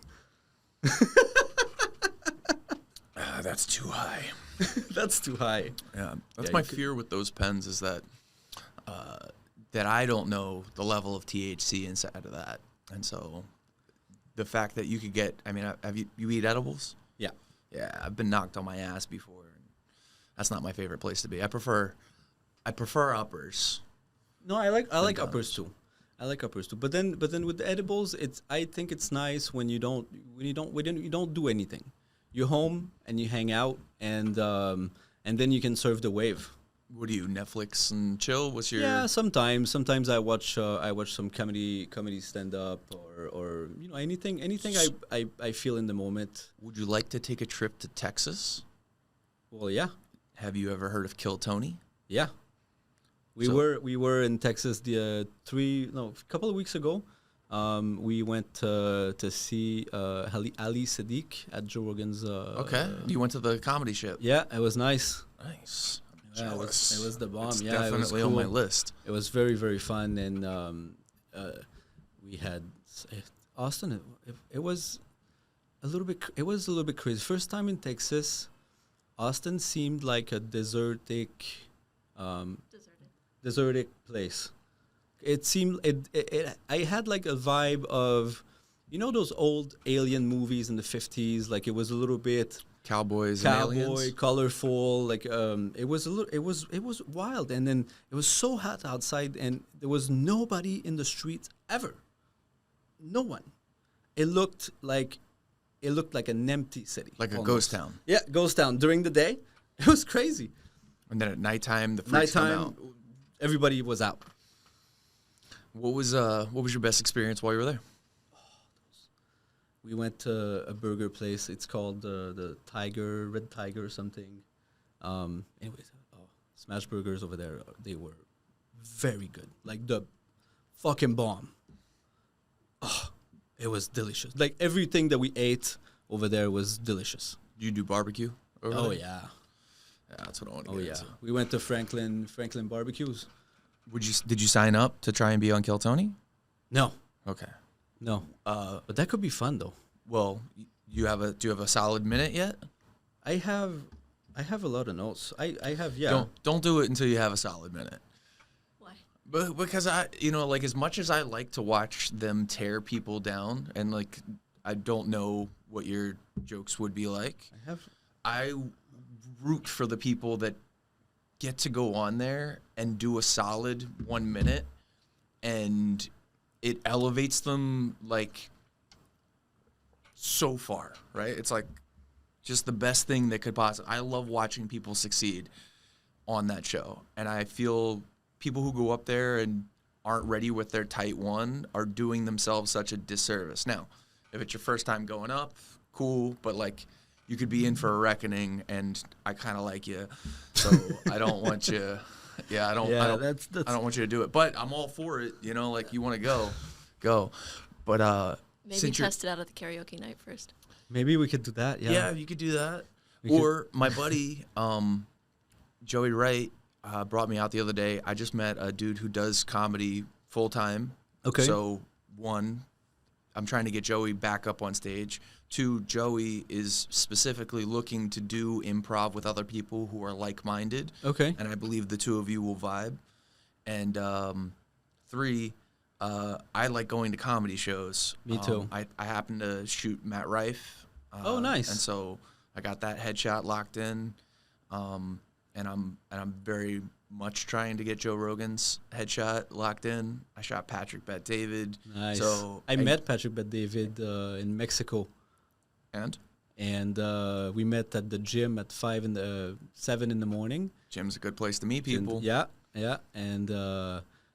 That's too high. That's too high. Yeah, that's Yeah, my you could- fear with those pens is that that I don't know the level of THC inside of that, and so the fact that you could get, have you eat edibles? Yeah. Yeah, I've been knocked on my ass before. And that's not my favorite place to be. I prefer uppers. No, I like uppers too. I like uppers too. But then with the edibles, I think it's nice when you don't do anything. You're home and you hang out, and then you can surf the wave. What do you, Netflix and chill? What's your... Yeah, sometimes I watch some comedy stand up or anything I feel in the moment. Would you like to take a trip to Texas? Well, yeah. Have you ever heard of Kill Tony? Yeah. We were in Texas a couple of weeks ago. We went to see Ali Sadiq at Joe Rogan's. Okay. You went to the comedy ship. Yeah, it was nice. Nice. Yeah, it was the bomb. It's Yeah, definitely it was on my cool. list. It was very, very fun, and we had Austin. It was a little bit. It was a little bit crazy. First time in Texas, Austin seemed like a desertic place. It seemed I had a vibe of, those old alien movies in the 50s. It was a little bit Cowboys and aliens. colorful. It was wild, and then it was so hot outside, and there was nobody in the streets ever. No one. It looked like an empty city, Like a almost. ghost town. Yeah, ghost town during the day. It was crazy. And then at nighttime, the freaks come out. Everybody was out. What was your best experience while you were there? We went to a burger place. It's called the Red Tiger or something. Anyways, Smash Burgers over there, they were very good. The fucking bomb. Oh, it was delicious. Everything that we ate over there was delicious. Did you do barbecue over Oh there? yeah. Yeah, that's what I want to Oh get yeah. into. We went to Franklin Barbecues. Did you sign up to try and be on Kill Tony? No, Okay. no. But that could be fun though. Well, do you have a solid minute yet? I have a lot of notes. I have, yeah. Don't do it until you have a solid minute. Why? But because like as much as I like to watch them tear people down, and like I don't know what your jokes would be like. I root for the people that get to go on there and do a solid 1 minute, and it elevates them like so far, right? It's like just the best thing that could possibly. I love watching people succeed on that show, and I feel people who go up there and aren't ready with their tight one are doing themselves such a disservice. Now, if it's your first time going up, cool, but like you could be in for a reckoning, and I kind of like you, so I don't want you. Yeah, I don't. Yeah, that's, that's. I don't want you to do it, but I'm all for it. You know, like you want to go. But Maybe since you're- test it out at the karaoke night first. Maybe we could do that. Yeah. yeah, you could do that. We could- Or my buddy, Joey Wright, brought me out the other day. I just met a dude who does comedy full time. Okay. So one, I'm trying to get Joey back up on stage. Two, Joey is specifically looking to do improv with other people who are like-minded. Okay. And I believe the two of you will vibe. And three, I like going to comedy shows. Me too. I happen to shoot Matt Rife. Oh, nice. And so I got that headshot locked in. And I'm very much trying to get Joe Rogan's headshot locked in. I shot Patrick Bet David. Nice. So I met Patrick Bet David in Mexico, and we met at the gym at 7 in the morning. Gym's a good place to meet And- people. yeah, and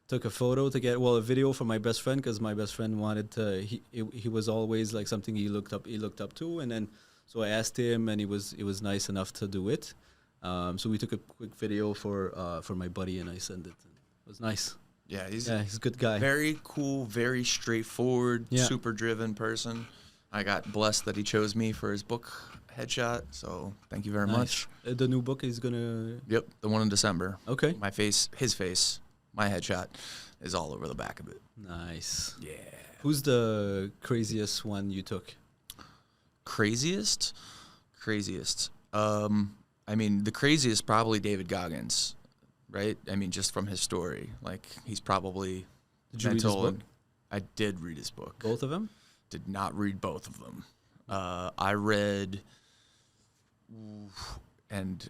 took a photo to get a video for my best friend, because my best friend wanted to. He was always like something he looked up to, and then so I asked him, and he was nice enough to do it. So we took a quick video for my buddy, and I sent it. It was nice. Yeah, he's Yeah, he's a good guy. very cool, very straightforward, Yeah. super driven person. I got blessed that he chose me for his book headshot. So thank you very much. Nice. The new book is gonna. Yep, the one in December. Okay. My face, his face, my headshot is all over the back of it. Nice. Yeah. Who's the craziest one you took? Craziest. I mean, the craziest probably David Goggins, right? I mean, just from his story, like he's probably Did you read his mental. book? I did read his book. Both of them? Did not read both of them. I read, and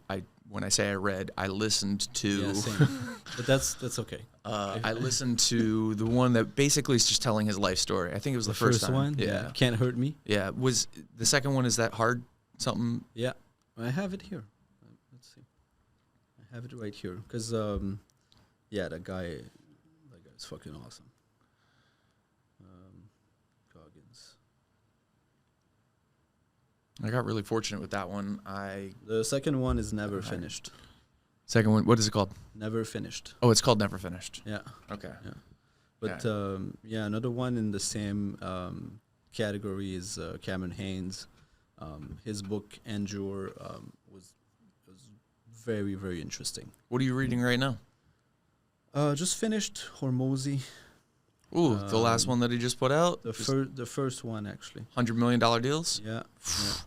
when I say I read, I listened to. Yeah, same. But that's okay. I listened to the one that basically is just telling his life story. I think it was the first time. one? Yeah. Can't Hurt Me? Yeah. Was the second one, is that hard? Something? Yeah. I have it here. Let's see. I have it right here. Because, yeah, that guy's fucking awesome. Goggins. I got really fortunate with that one. The second one is Never Okay. Finished. Second one, what is it called? Never Finished. Oh, it's called Never Finished. Yeah. Okay. But, yeah, another one in the same category is Cameron Haynes. His book, Endure, was very, very interesting. What are you reading right now? Just finished Hormozy. Ooh, the last one that he just put out. The first one, actually. $100 million deals. Yeah.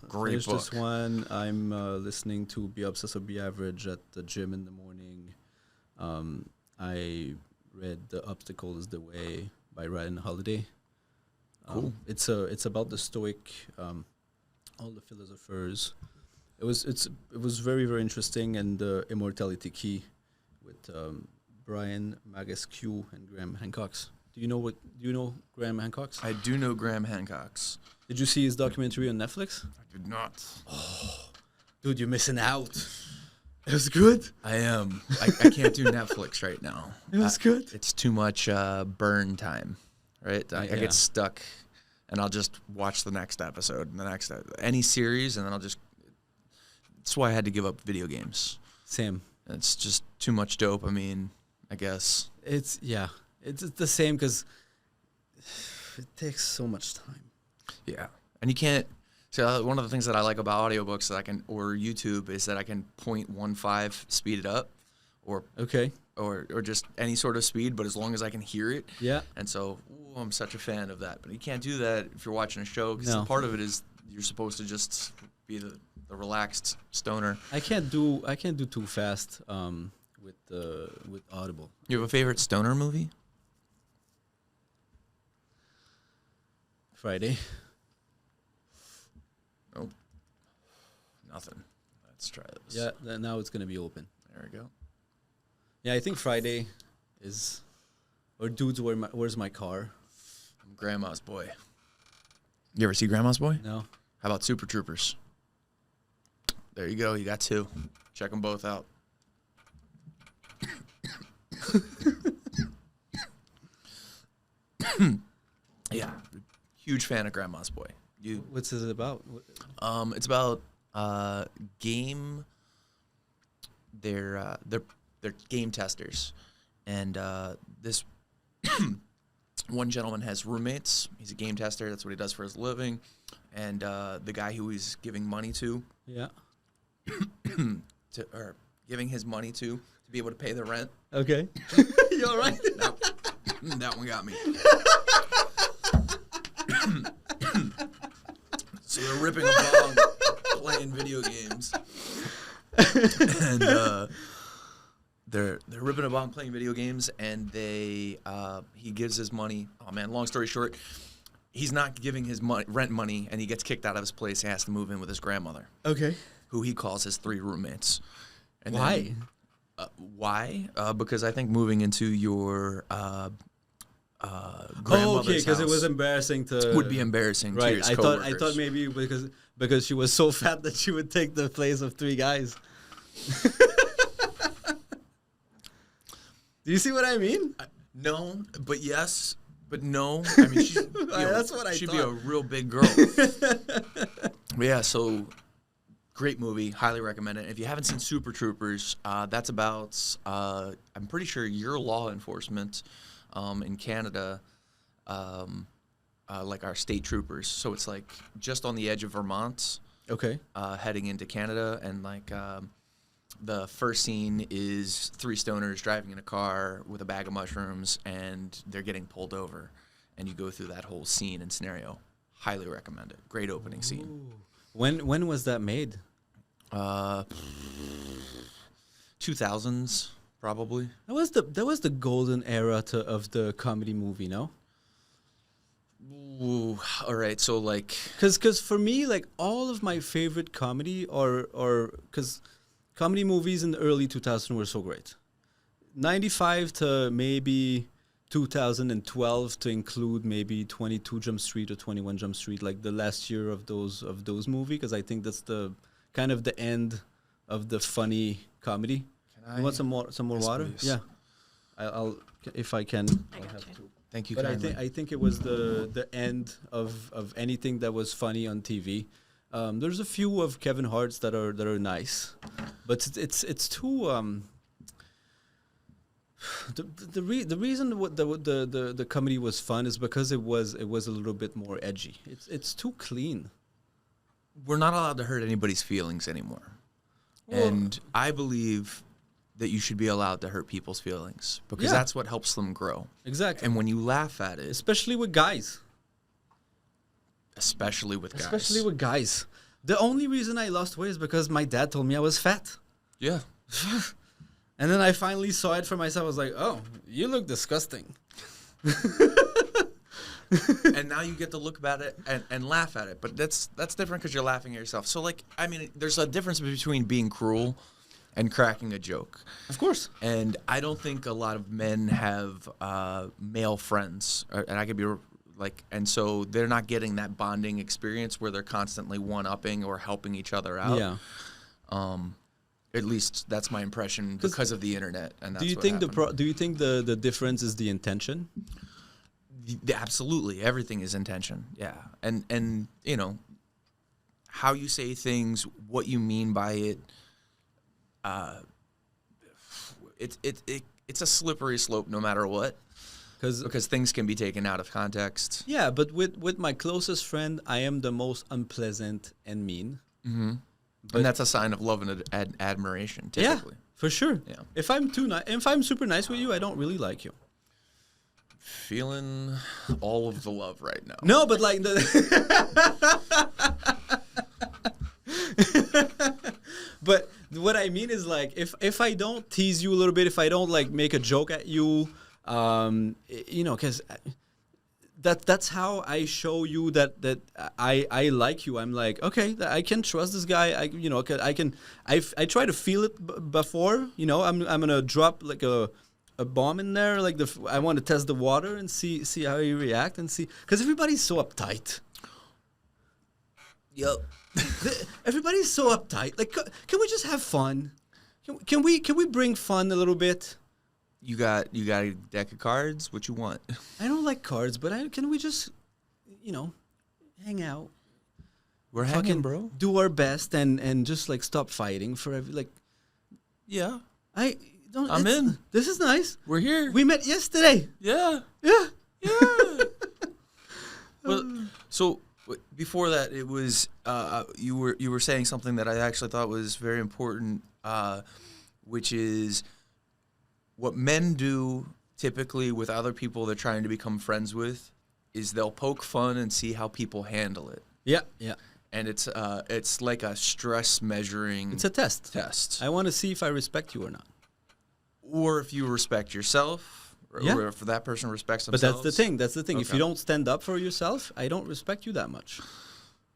Great Finished this book. one. I'm listening to Be Obsessed or Be Average at the gym in the morning. I read The Obstacle is the Way by Ryan Holiday. Cool. It's about the Stoic, all the philosophers. It was very, very interesting, and the Immortality Key with Brian Magescu and Graham Hancock's. Do you know Graham Hancock's? I do know Graham Hancock's. Did you see his documentary on Netflix? I did not. Dude, you're missing out. It was good. I am. I can't do Netflix right now. It was good. It's too much burn time, right? I Yeah. get stuck, and I'll just watch the next episode and the next any series, and then I'll just. That's why I had to give up video games. Same. It's just too much dopamine, I guess. It's the same because it takes so much time. Yeah, and you can't. So one of the things that I like about audiobooks or YouTube is that I can 0.15 speed it up, or Okay. or just any sort of speed, but as long as I can hear it. Yeah. And so I'm such a fan of that. But you can't do that if you're watching a show, because No. part of it is you're supposed to just be the relaxed stoner. I can't do too fast with Audible. You have a favorite stoner movie? Friday. Nope. Nothing. Let's try this. Yeah, now it's gonna be open. There we go. Yeah, I think Friday is, or Dudes, Where's My Car? I'm Grandma's Boy. You ever see Grandma's Boy? No. How about Super Troopers? There you go. You got two. Check them both out. Yeah. Huge fan of Grandma's Boy. What's it about? It's about game. They're game testers, and this one gentleman has roommates. He's a game tester. That's what he does for his living. And the guy who he's giving money to, Yeah. or giving his money to be able to pay the rent. Okay. You all right? That one got me. So they're ripping a bong, playing video games, and they're ripping a bong, playing video games, and he gives his money. Oh man, long story short, he's not giving his rent money, and he gets kicked out of his place. He has to move in with his grandmother, Okay. who he calls his 3 roommates. And Why? then, why? Because I think moving into your grandmother's okay, because it house was embarrassing to. would be embarrassing to Right. his I coworkers. thought maybe because she was so fat that she would take the place of 3 guys. Do you see what I mean? No, but yes, but no. I mean, she'd be That's what I she'd be a thought. real big girl. But yeah, so great movie. Highly recommend it. If you haven't seen Super Troopers, that's about, I'm pretty sure your law enforcement in Canada, like our state troopers. So it's like just on the edge of Vermont, Okay. heading into Canada, and like the first scene is 3 stoners driving in a car with a bag of mushrooms, and they're getting pulled over, and you go through that whole scene and scenario. Highly recommend it. Great opening scene. When was that made? 2000s probably. That was the golden era of the comedy movie, no? Ooh, all right, so like Because for me, like all of my favorite comedy because comedy movies in the early 2000s were so great. 95 to maybe 2012 to include maybe 22 Jump Street or 21 Jump Street, like the last year of those movies, because I think that's the kind of the end of the funny comedy. You want some more Yes, water? please. Yeah, I'll if I can. I I'll got have you. to. thank you But kindly. I think it was the end of anything that was funny on TV. There's a few of Kevin Hart's that are nice, but it's too. The reason the comedy was fun is because it was a little bit more edgy. It's too clean. We're not allowed to hurt anybody's feelings anymore. Well- And I believe that you should be allowed to hurt people's feelings, because Yeah. that's what helps them grow. Exactly, And when you laugh at it, especially with guys. especially with guys. Especially with guys. The only reason I lost weight is because my dad told me I was fat. Yeah. And then I finally saw it for myself. I was like, oh, you look disgusting. And now you get to look at it and laugh at it. But that's different because you're laughing at yourself. So, like, I mean, there's a difference between being cruel and cracking a joke. Of course. And I don't think a lot of men have male friends. And I could be like, and so they're not getting that bonding experience where they're constantly one-upping or helping each other out. Yeah. At least that's my impression because of the internet. And that's Do you what think happened. do you think the difference is the intention? Absolutely, everything is intention. Yeah, and you know how you say things, what you mean by it. It's a slippery slope no matter what, because things can be taken out of context. Yeah, but with my closest friend, I am the most unpleasant and mean. And that's a sign of love and admiration, typically. For sure. Yeah. If I'm super nice with you, I don't really like you. Feeling all of the love right now. No, but like the but what I mean is like if I don't tease you a little bit, if I don't like make a joke at you, you know, because that's how I show you that I like you. I'm like, okay, I can trust this guy. I try to feel it before, you know. I'm gonna drop like a bomb in there, like I want to test the water and see how you react and see, because everybody's so uptight. Yep. Everybody's so uptight. Like, can we just have fun? Can we bring fun a little bit? You got a deck of cards? What you want? I don't like cards, but can we just, you know, hang out? We're Fucking hanging, bro. do our best and just like stop fighting for like. Yeah. I don't. I'm in. This is nice. We're here. We met yesterday. Yeah. Yeah. Yeah. Well, so before that, it was you were saying something that I actually thought was very important, which is what men do typically with other people they're trying to become friends with is they'll poke fun and see how people handle it. Yeah. Yeah. And it's like a stress measuring It's a test. test. I want to see if I respect you or not. Or if you respect yourself, Yeah. or if that person respects But themselves. that's the thing. That's the thing. If Okay. you don't stand up for yourself, I don't respect you that much.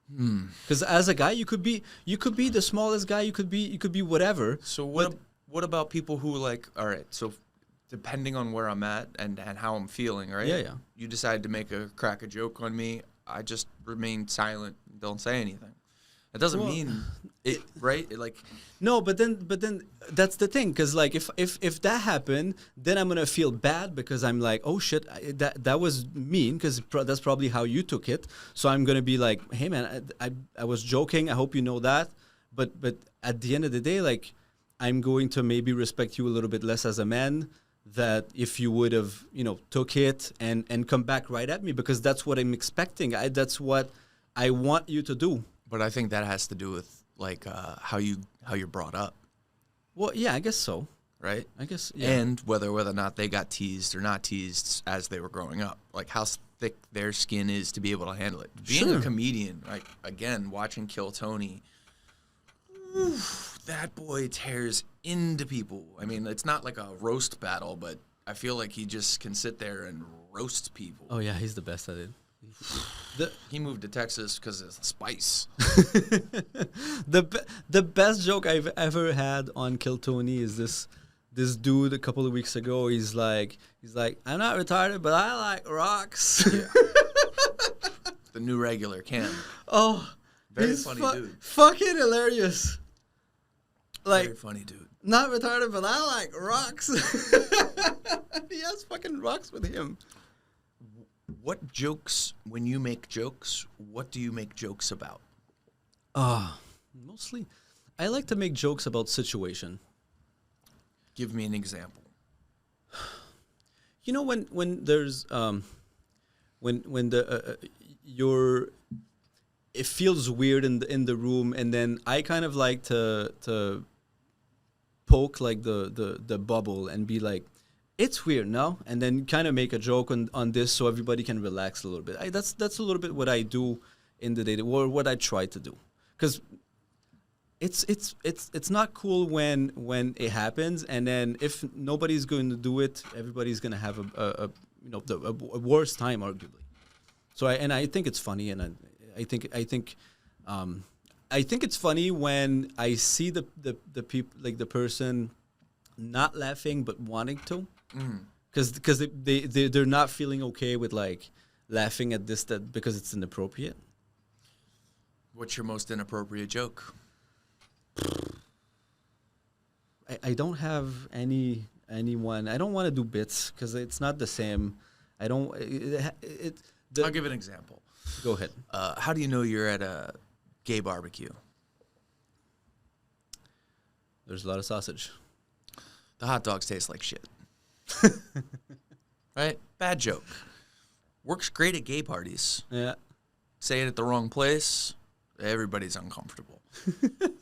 Because as a guy, you could be the smallest guy. You could be whatever. So But- what about people who like, all right, so depending on where I'm at and how I'm feeling, right? Yeah, yeah. You decide to crack a joke on me, I just remain silent, don't say anything. That doesn't Well, mean it, right? Like, No, but then that's the thing. Because like if that happened, then I'm gonna feel bad because I'm like, oh shit, that was mean. Because that's probably how you took it. So I'm gonna be like, hey man, I was joking. I hope you know that. But at the end of the day, like, I'm going to maybe respect you a little bit less as a man. That if you would have, you know, took it and come back right at me, because that's what I'm expecting. That's what I want you to do. but I think that has to do with like how you're brought up, Well, yeah, I guess so. right? I guess, yeah. And whether or not they got teased or not teased as they were growing up, like how thick their skin is to be able to handle it. Being Sure. a comedian, like again, watching Kill Tony, oof, that boy tears into people. I mean, it's not like a roast battle, but I feel like he just can sit there and roast people. Oh yeah, he's the best at it. He moved to Texas because of spice. The best joke I've ever had on Kill Tony is this dude a couple of weeks ago. He's like, I'm not retarded, but I like rocks. The new regular Cam. Oh, Very he's funny dude. Fucking hilarious. Like, Very funny dude. not retarded, but I like rocks. He has fucking rocks with him. What jokes, when you make jokes, what do you make jokes about? Mostly, I like to make jokes about situation. Give me an example. You know, when there's when the it feels weird in the room, and then I kind of like to poke like the bubble and be like, it's weird, no? And then kind of make a joke on this so everybody can relax a little bit. That's a little bit what I do in the day, or what I try to do, because it's not cool when it happens, and then if nobody's going to do it, everybody's going to have a worse time, arguably. So I think it's funny, and I think it's funny when I see the people, like the person not laughing but wanting to, because they're not feeling okay with like laughing at this because it's inappropriate. What's your most inappropriate joke? I don't have anyone. I don't want to do bits because it's not the same. I don't. I'll give an example. Go ahead. How do you know you're at a gay barbecue? There's a lot of sausage. The hot dogs taste like shit. Right? Bad joke. Works great at gay parties. Yeah. Say it at the wrong place, everybody's uncomfortable.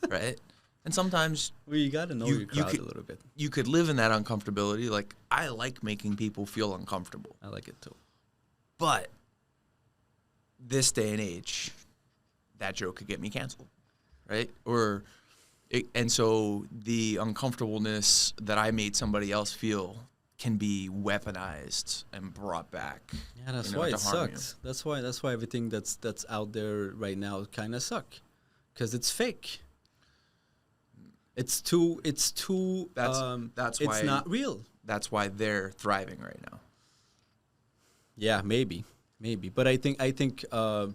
Right? And sometimes Well, you got to know You- your you crowd could- a little bit. you could live in that uncomfortability. Like, I like making people feel uncomfortable. I like it too. But this day and age, that joke could get me canceled, right? And so the uncomfortableness that I made somebody else feel can be weaponized and brought back. Yeah, that's you know, why to it harm you. sucks. That's why everything that's out there right now kind of suck, because it's fake. It's too. That's it's why not real. That's why they're thriving right now. Yeah, maybe. But I think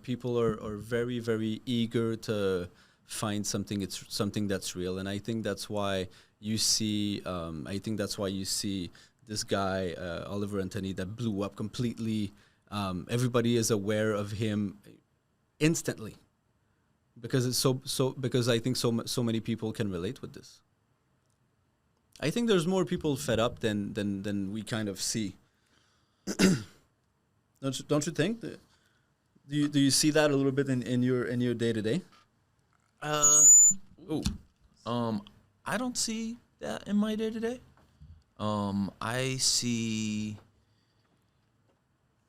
people are very, very eager to find something that's real, and I think that's why you see. This guy Oliver Anthony that blew up completely. Everybody is aware of him instantly because it's because I think so many people can relate with this. I think there's more people fed up than we kind of see. Don't you think? Do you see that a little bit in your day to day? I don't see that in my day to day. I see.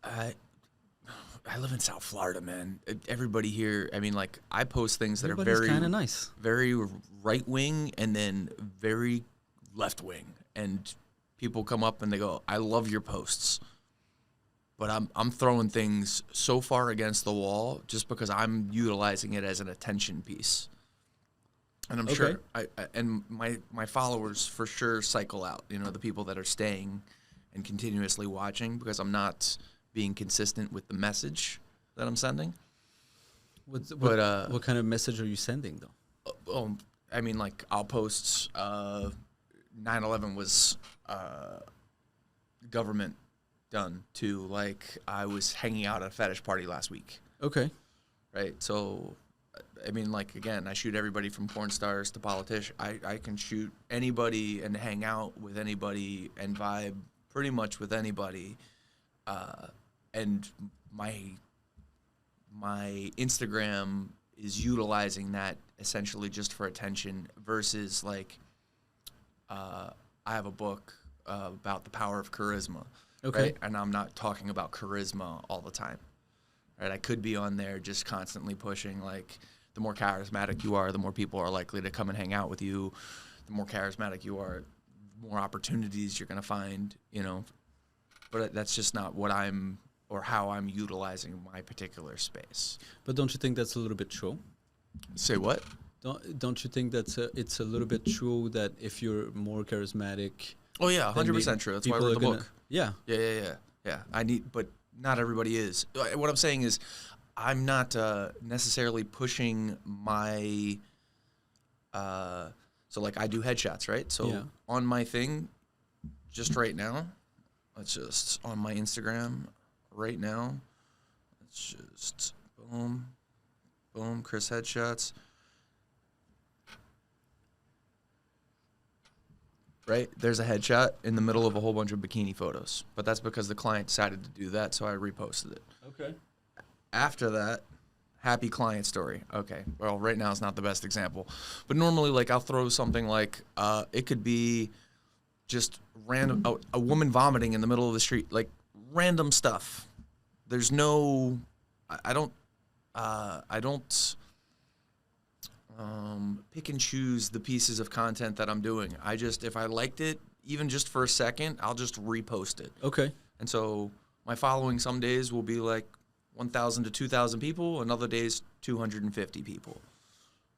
I live in South Florida, man. Everybody here. I mean, like, I post things that are very kind of nice. very right wing and then very left wing, and people come up and they go, "I love your posts," but I'm throwing things so far against the wall just because I'm utilizing it as an attention piece. And I'm sure and my followers for sure cycle out, you know, the people that are staying and continuously watching, because I'm not being consistent with the message that I'm sending. What kind of message are you sending though? I mean, like, I'll post 9/11 was government done to, like, I was hanging out at a fetish party last week. Okay. Right? So, I mean, like, again, I shoot everybody from porn stars to politicians. I can shoot anybody and hang out with anybody and vibe pretty much with anybody. And my Instagram is utilizing that essentially just for attention versus, like, I have a book about the power of charisma. Okay. Right? And I'm not talking about charisma all the time. Right? I could be on there just constantly pushing, like, the more charismatic you are, the more people are likely to come and hang out with you. The more charismatic you are, the more opportunities you're going to find, you know. But that's just not what I'm, or how I'm utilizing my particular space. But don't you think that's a little bit true? Say what? Don't you think it's a little bit true that if you're more charismatic? Oh yeah, then 100% true. That's why I people wrote are the gonna- book. Yeah. Yeah. But not everybody is. What I'm saying is, I'm not necessarily pushing my. So, like, I do headshots, right? So Yeah. on my thing, just right now, let's just on my Instagram right now. Let's just boom, Chris headshots. Right? There's a headshot in the middle of a whole bunch of bikini photos. But that's because the client decided to do that, so I reposted it. Okay. After that, happy client story. Okay. Well, right now it's not the best example. But normally, like, I'll throw something like, it could be just random, a woman vomiting in the middle of the street, like, random stuff. There's no, I don't pick and choose the pieces of content that I'm doing. I just, if I liked it, even just for a second, I'll just repost it. Okay. And so my following some days will be like 1,000 to 2,000 people, and other days 250 people.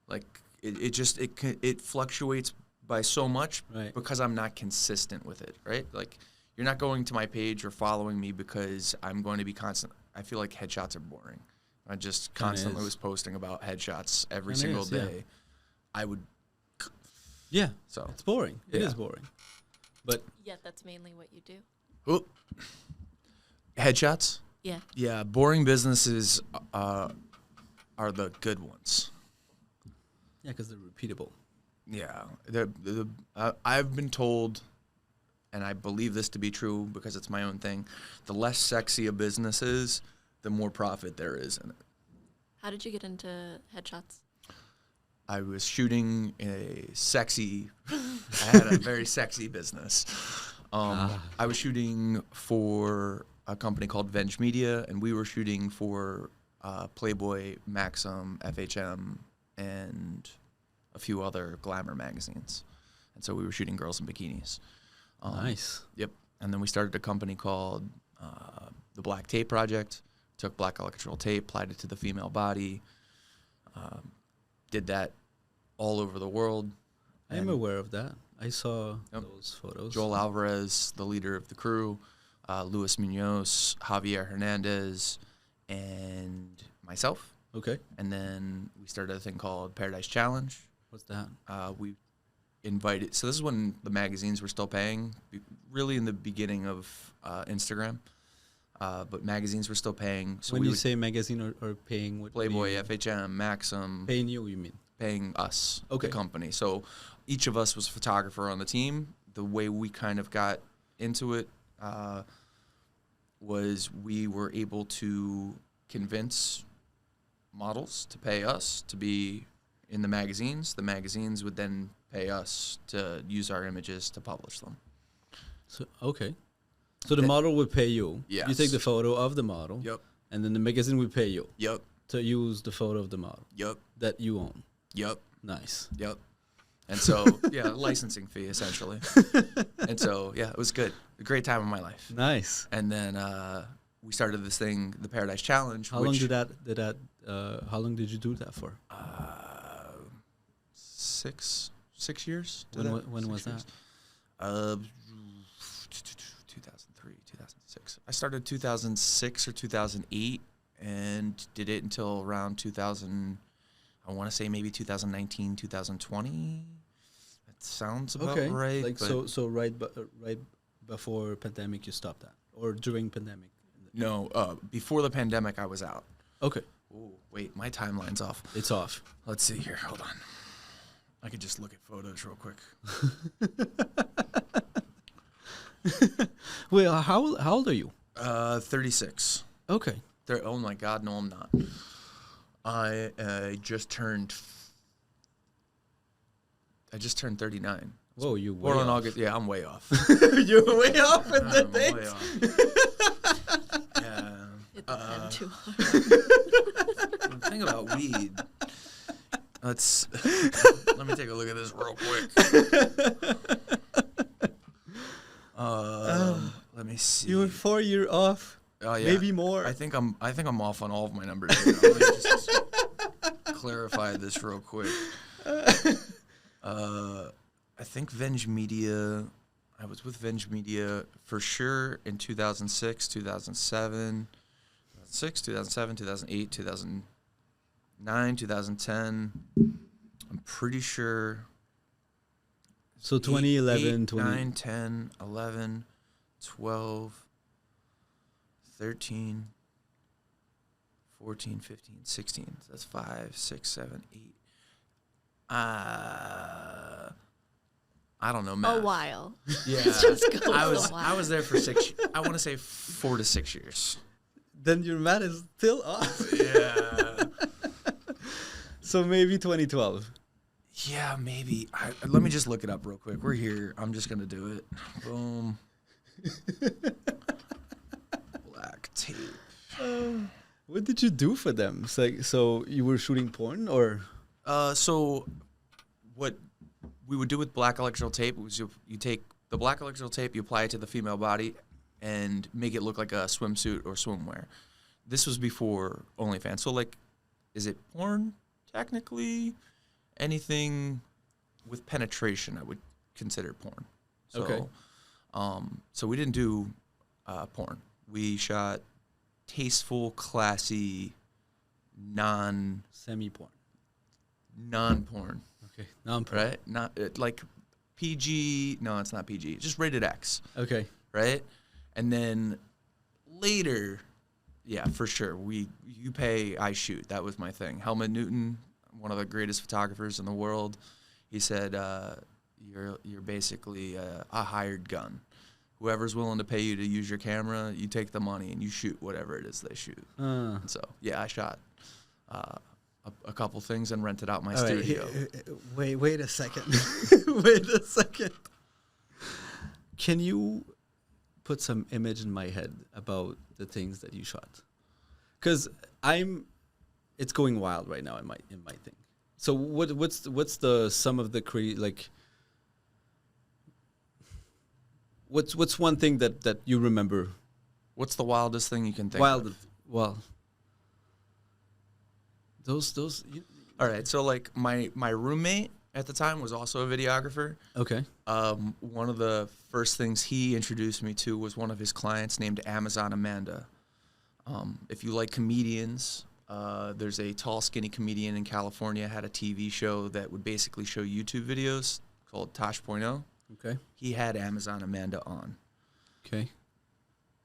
Like, it fluctuates by so much, Right. because I'm not consistent with it, right? Like, you're not going to my page or following me because I'm going to be constant. I feel like headshots are boring. I just constantly is. was posting about headshots every Kinda single is, yeah. day. I would, Yeah. so. It's boring. It Yeah. is boring. But Yet that's mainly what you do. Oh. Headshots? Yeah. Yeah, boring businesses are the good ones. yeah, because they're repeatable. Yeah, I've been told, and I believe this to be true because it's my own thing, the less sexy a business is, the more profit there is in it. How did you get into headshots? I was shooting I had a very sexy business. I was shooting for a company called Venge Media, and we were shooting for Playboy, Maxim, FHM, and a few other glamour magazines. And so we were shooting girls in bikinis. Nice. Yep. And then we started a company called the Black Tape Project. Took black electrical tape, applied it to the female body. Did that all over the world. I'm And aware of that. I saw Yep. those photos. Joel Alvarez, the leader of the crew, Luis Munoz, Javier Hernandez, and myself. Okay. And then we started a thing called Paradise Challenge. What's that? We invited, so this is when the magazines were still paying, really in the beginning of Instagram. But magazines were still paying. So When we you would say magazine or paying, what do Playboy, you mean? FHM, Maxim, Paying you mean? paying us, Okay. the company. So each of us was a photographer on the team. The way we kind of got into it was we were able to convince models to pay us to be in the magazines. The magazines would then pay us to use our images to publish them. So okay. So the model would pay you. You take Yes. the photo of the model. Yep. And then the magazine would pay you Yep. to use the photo of the model Yep. that you own. Yep. Nice. Yep. And so, yeah, licensing fee essentially. And so, yeah, it was good. A great time of my life. Nice. And then we started this thing, the Paradise Challenge. How long how long did you do that for? 6 years. When was that? 2003, 2006. I started 2006 or 2008 and did it until around 2000. I want to say maybe 2019, 2020. That sounds about Okay. right. Like but so right before pandemic you stopped that, or during pandemic? No, before the pandemic, I was out. Okay. Oh, wait, my timeline's off. It's off. Let's see here. Hold on. I could just look at photos real quick. Wait, how old are you? 36. Okay. Oh my God, no, I'm not. I just turned 39. Whoa, you way Born on off. August. Yeah, I'm way off. You're way off in the I'm way date. off. Yeah. Hit the pen too hard. The thing about weed. Let me take a look at this real quick. Let me see. You were 4 year off. Oh, yeah. Maybe more. I think I'm off on all of my numbers. Here. Let me just clarify this real quick. I think Venge Media. I was with Venge Media for sure in 2006, 2007, 2008, 2009, 2010. I'm pretty sure. So 2011, 9, 10, 11, 12, 13, 14, 15, 16. So that's 5, 6, 7, 8. I don't know math. A while. Yeah. It just goes I a was while. there for 6. I want to say 4 to 6 years. Then your math is still off. Yeah. So maybe 2012. Yeah, maybe. Let me just look it up real quick. We're here. I'm just gonna do it. Boom. Black Tape. What did you do for them? It's like, so you were shooting porn, or? So what we would do with black electrical tape was you take the black electrical tape, you apply it to the female body, and make it look like a swimsuit or swimwear. This was before OnlyFans. So, like, is it porn? Technically, anything with penetration, I would consider porn. So, Okay. So we didn't do porn. We shot tasteful, classy, Semi-porn. non-porn. Okay. Non-porn. Right? Not like PG. No, it's not PG. Just rated X. Okay. Right? And then later, yeah, for sure. You pay, I shoot. That was my thing. Helmut Newton, one of the greatest photographers in the world, he said, "You're basically a hired gun. Whoever's willing to pay you to use your camera, you take the money and you shoot whatever it is they shoot." So yeah, I shot a couple things and rented out my All right, studio. wait a second. Wait a second. Can you put some image in my head about the things that you shot? Because it's going wild right now in my thing. So what's the some of the what's one thing that you remember? What's the wildest thing you can think Wild, of? well, those. All right, so like my roommate at the time was also a videographer. Okay. One of the first things he introduced me to was one of his clients named Amazon Amanda. If you like comedians, there's a tall, skinny comedian in California had a TV show that would basically show YouTube videos called Tosh.0. Okay. He had Amazon Amanda on. Okay.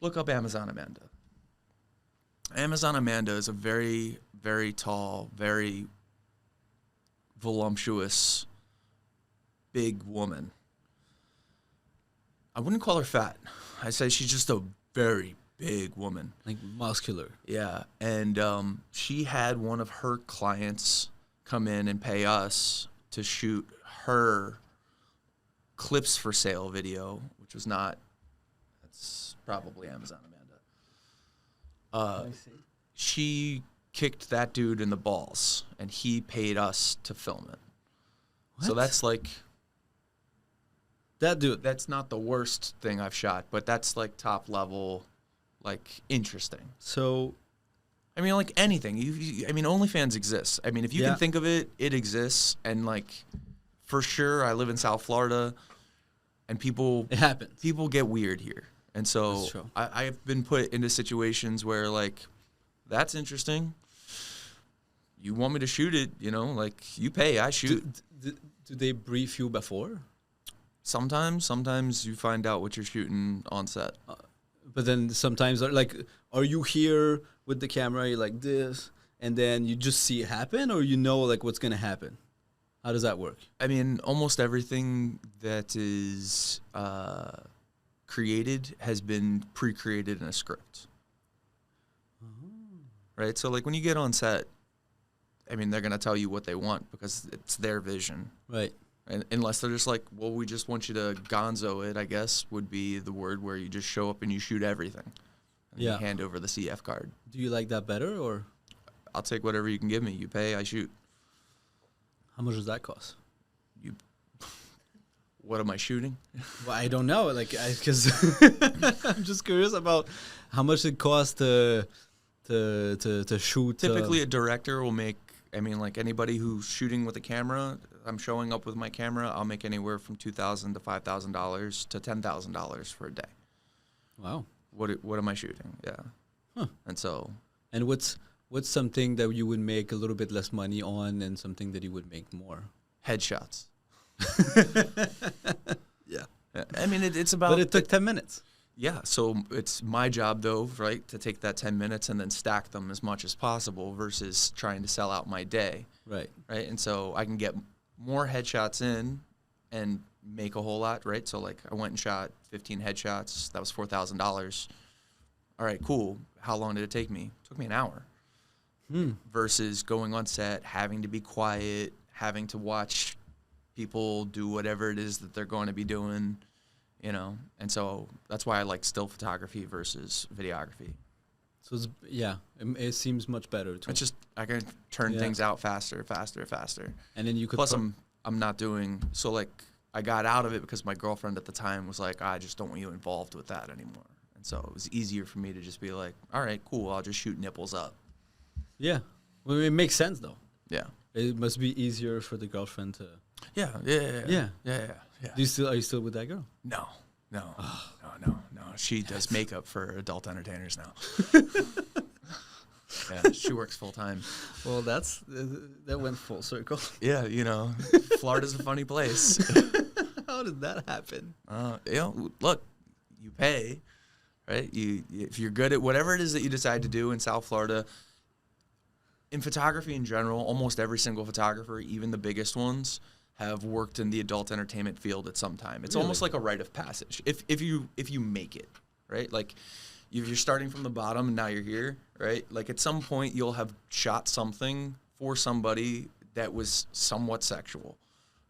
Look up Amazon Amanda. Amazon Amanda is a very, very tall, very voluptuous, big woman. I wouldn't call her fat. I say she's just a very big woman. Like muscular. Yeah, and she had one of her clients come in and pay us to shoot her clips for sale video, which was not, that's probably Amazon Amanda. She kicked that dude in the balls, and he paid us to film it. So What? that's like, That dude. that's not the worst thing I've shot, but that's like top level, like interesting. So I mean, like anything. I mean, OnlyFans exists. I mean, if you Yeah. can think of it, it exists. And like, for sure, I live in South Florida, and people it happens. get weird here. And so That's true. I've been put into situations where like, that's interesting. You want me to shoot it, you know, like you pay, I shoot. Do they brief you before? Sometimes you find out what you're shooting on set. But then sometimes, are you here with the camera, you're like this, and then you just see it happen, or you know, like, what's going to happen? How does that work? I mean, almost everything that is created has been pre-created in a script. Right? So, like, when you get on set, I mean, they're going to tell you what they want because it's their vision. Right. And unless they're just like, well, we just want you to gonzo it, I guess, would be the word where you just show up and you shoot everything. And Yeah. you hand over the CF card. Do you like that better, or I'll take whatever you can give me. You pay, I shoot. how much does that cost? What am I shooting? Well, I don't know. Like, because I'm just curious about how much it costs to shoot. Typically, a director will make, I mean, like anybody who's shooting with a camera, I'm showing up with my camera, I'll make anywhere from $2,000 to $5,000 to $10,000 for a day. Wow. What am I shooting? Yeah. Huh. And so, And what's something that you would make a little bit less money on, and something that you would make more? headshots. Yeah. I mean, it's about. But it took 10 minutes. Yeah, so it's my job, though, right, to take that 10 minutes and then stack them as much as possible versus trying to sell out my day, Right. right? And so I can get more headshots in and make a whole lot, right? So, like, I went and shot 15 headshots. That was $4,000. All right, cool. How long did it take me? It took me an hour. Versus going on set, having to be quiet, having to watch people do whatever it is that they're going to be doing, you know. And so that's why I like still photography versus videography. So it's, yeah, it seems much better. It's just I can turn Yeah. things out faster. And then you could Plus, I'm not doing so. Like, I got out of it because my girlfriend at the time was like, I just don't want you involved with that anymore. And so it was easier for me to just be like, all right, cool. I'll just shoot nipples up. Yeah. Well, it makes sense, though. Yeah. It must be easier for the girlfriend to. Yeah. Do you still, are you still with that girl? No. She does makeup for adult entertainers now. Yeah, she works full time. Well, that went full circle. Yeah, you know, Florida's a funny place. How did that happen? You know, look, you pay, right? If you're good at whatever it is that you decide to do in South Florida. In photography in general, almost every single photographer, even the biggest ones, have worked in the adult entertainment field at some time. It's Really? almost like a rite of passage. If you make it, right? Like, if you're starting from the bottom and now you're here, right? Like, at some point you'll have shot something for somebody that was somewhat sexual.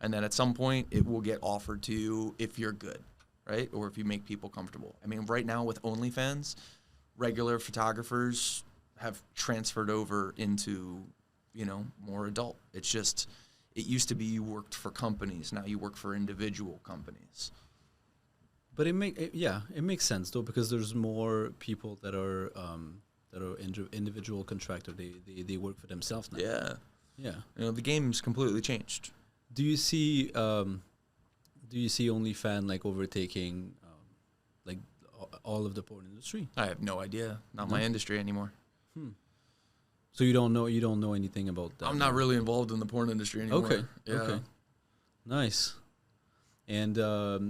And then at some point, it will get offered to you if you're good, right? Or if you make people comfortable. I mean, right now with OnlyFans, regular photographers have transferred over into, more adult. It's just, it used to be you worked for companies. Now you work for individual companies. But it makes sense though, because there's more people that are individual contractor. They work for themselves now. Yeah. Yeah. The game's completely changed. Do you see OnlyFans like overtaking like all of the porn industry? I have no idea. Not my industry anymore. So you don't know anything about that? I'm not really involved in the porn industry anymore. Okay. Yeah. Okay. Nice. And